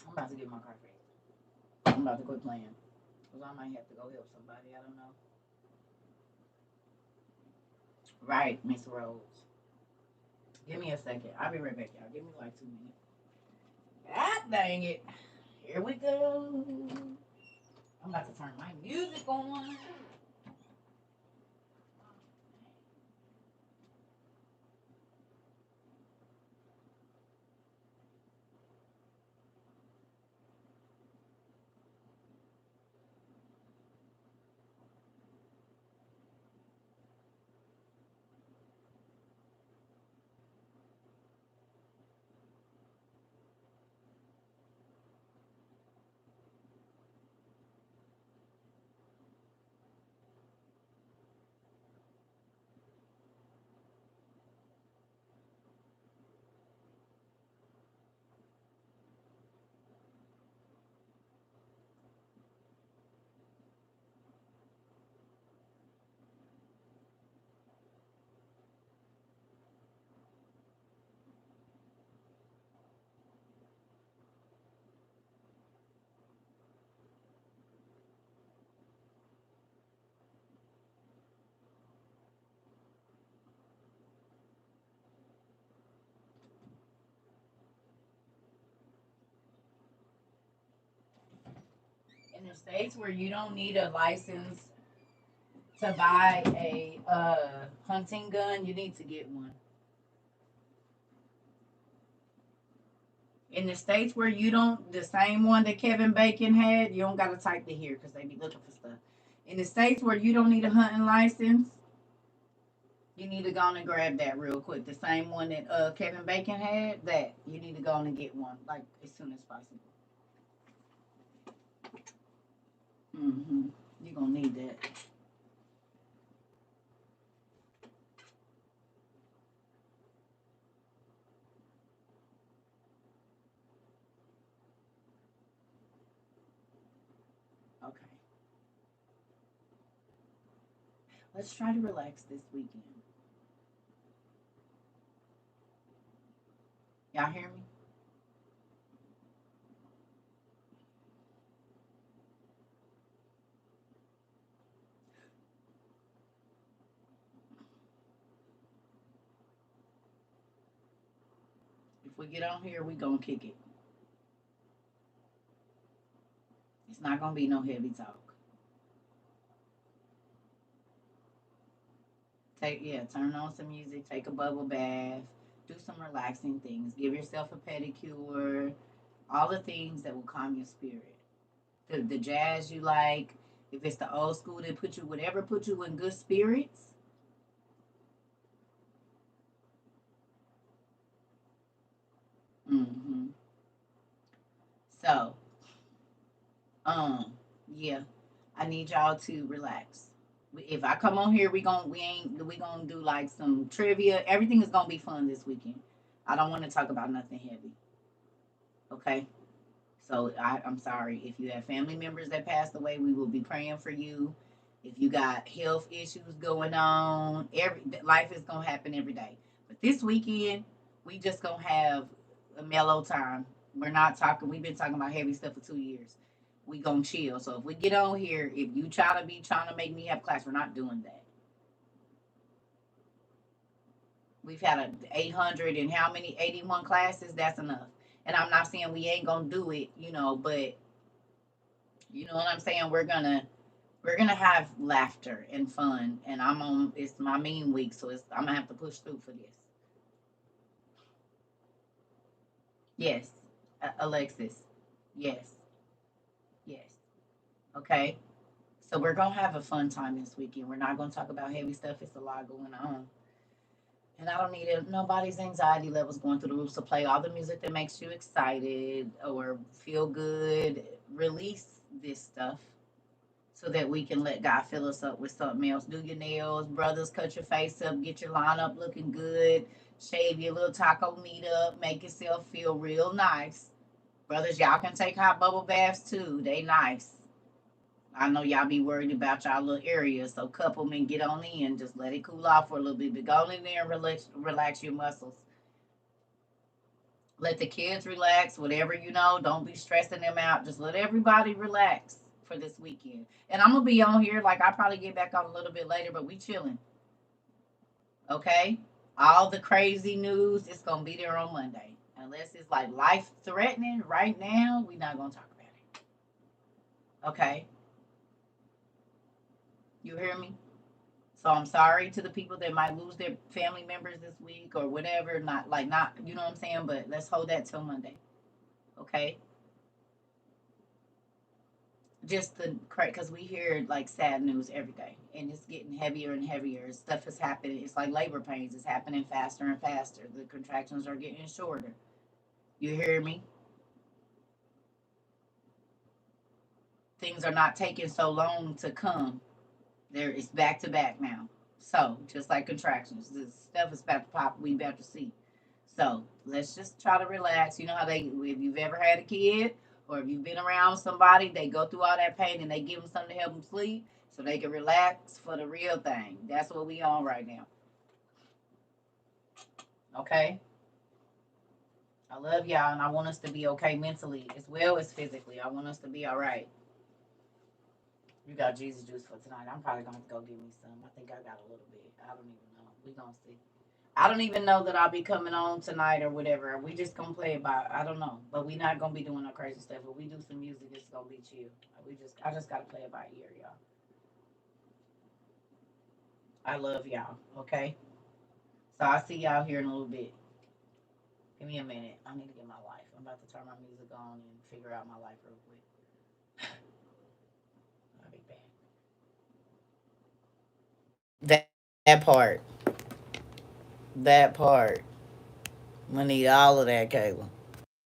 I'm about to get my car fixed. I'm about to quit playing. Because I might have to go help somebody. I don't know. Right, Miss Rose. Give me a second. I'll be right back, y'all. Give me like 2 minutes. God dang it. Here we go. I'm about to turn my music on. In the states where you don't need a license to buy a hunting gun, you need to get one. In the states where you don't, the same one that Kevin Bacon had, you don't got to type it here because they be looking for stuff. In the states where you don't need a hunting license, you need to go on and grab that real quick. The same one that Kevin Bacon had, that you need to go on and get one like as soon as possible. You're gonna need that. Okay. Let's try to relax this weekend. Y'all hear me? If we get on here, we gonna kick it. It's not gonna be no heavy talk. Turn on some music, take a bubble bath, do some relaxing things, give yourself a pedicure, all the things that will calm your spirit. The jazz you like, if it's the old school that put you, whatever put you in good spirits. hmm So, um, yeah, I need y'all to relax. If I come on here, we gonna do like some trivia. Everything is gonna be fun this weekend. I don't want to talk about nothing heavy. Okay. So I'm sorry if you have family members that passed away. We will be praying for you. If you got health issues going on, every life is gonna happen every day. But this weekend, we just gonna have a mellow time. We're not talking. We've been talking about heavy stuff for 2 years. We gonna chill. So if we get on here, if you trying to make me have class, we're not doing that. We've had 800 and how many 81 classes. That's enough. And I'm not saying we ain't gonna do it, but you know what I'm saying. We're gonna have laughter and fun. And I'm on. It's my mean week, so I'm gonna have to push through for this. Yes, Alexis. Yes, yes. Okay. So we're gonna have a fun time this weekend. We're not gonna talk about heavy stuff. It's a lot going on. And I don't need it. Nobody's anxiety levels going through the roof. So play all the music that makes you excited or feel good. Release this stuff so that we can let God fill us up with something else. Do your nails, brothers, cut your face up, get your line up looking good, shave your little taco meat up, make yourself feel real nice. Brothers, y'all can take hot bubble baths too. They nice. I know y'all be worried about y'all little areas, so cup them and get on in. Just let it cool off for a little bit. But go in there and relax your muscles. Let the kids relax, whatever Don't be stressing them out. Just let everybody relax for this weekend. And I'm gonna be on here. Like I probably get back on a little bit later, but we chilling. Okay. All the crazy news is gonna be there on Monday, unless it's like life threatening. Right now, we're not gonna talk about it. Okay. You hear me? So I'm sorry to the people that might lose their family members this week or whatever. Not, you know what I'm saying? But let's hold that till Monday. Okay. Just the because we hear like sad news every day and it's getting heavier and heavier. Stuff is happening. It's like labor pains. It's happening faster and faster. The contractions are getting shorter. You hear me? Things are not taking so long to come. There it's back to back now. So just like contractions, this stuff is about to pop. We about to see. So let's just try to relax. You know how if you've ever had a kid or if you've been around somebody, they go through all that pain and they give them something to help them sleep so they can relax for the real thing. That's what we on right now. Okay. I love y'all and I want us to be okay mentally as well as physically. I want us to be all right. You got Jesus juice for tonight. I'm probably gonna have to go get me some. I think I got a little bit. I don't even know. We gonna see. I don't even know that I'll be coming on tonight or whatever. We just gonna play it by. I don't know, but we not gonna be doing no crazy stuff. But we do some music, it's gonna be chill. I just gotta play it by ear, y'all. I love y'all. Okay, so I'll see y'all here in a little bit. Give me a minute. I need to get my life. I'm about to turn my music on and figure out my life real quick. I'll be back. That part. That part. I'm gonna need all of that, Kayla.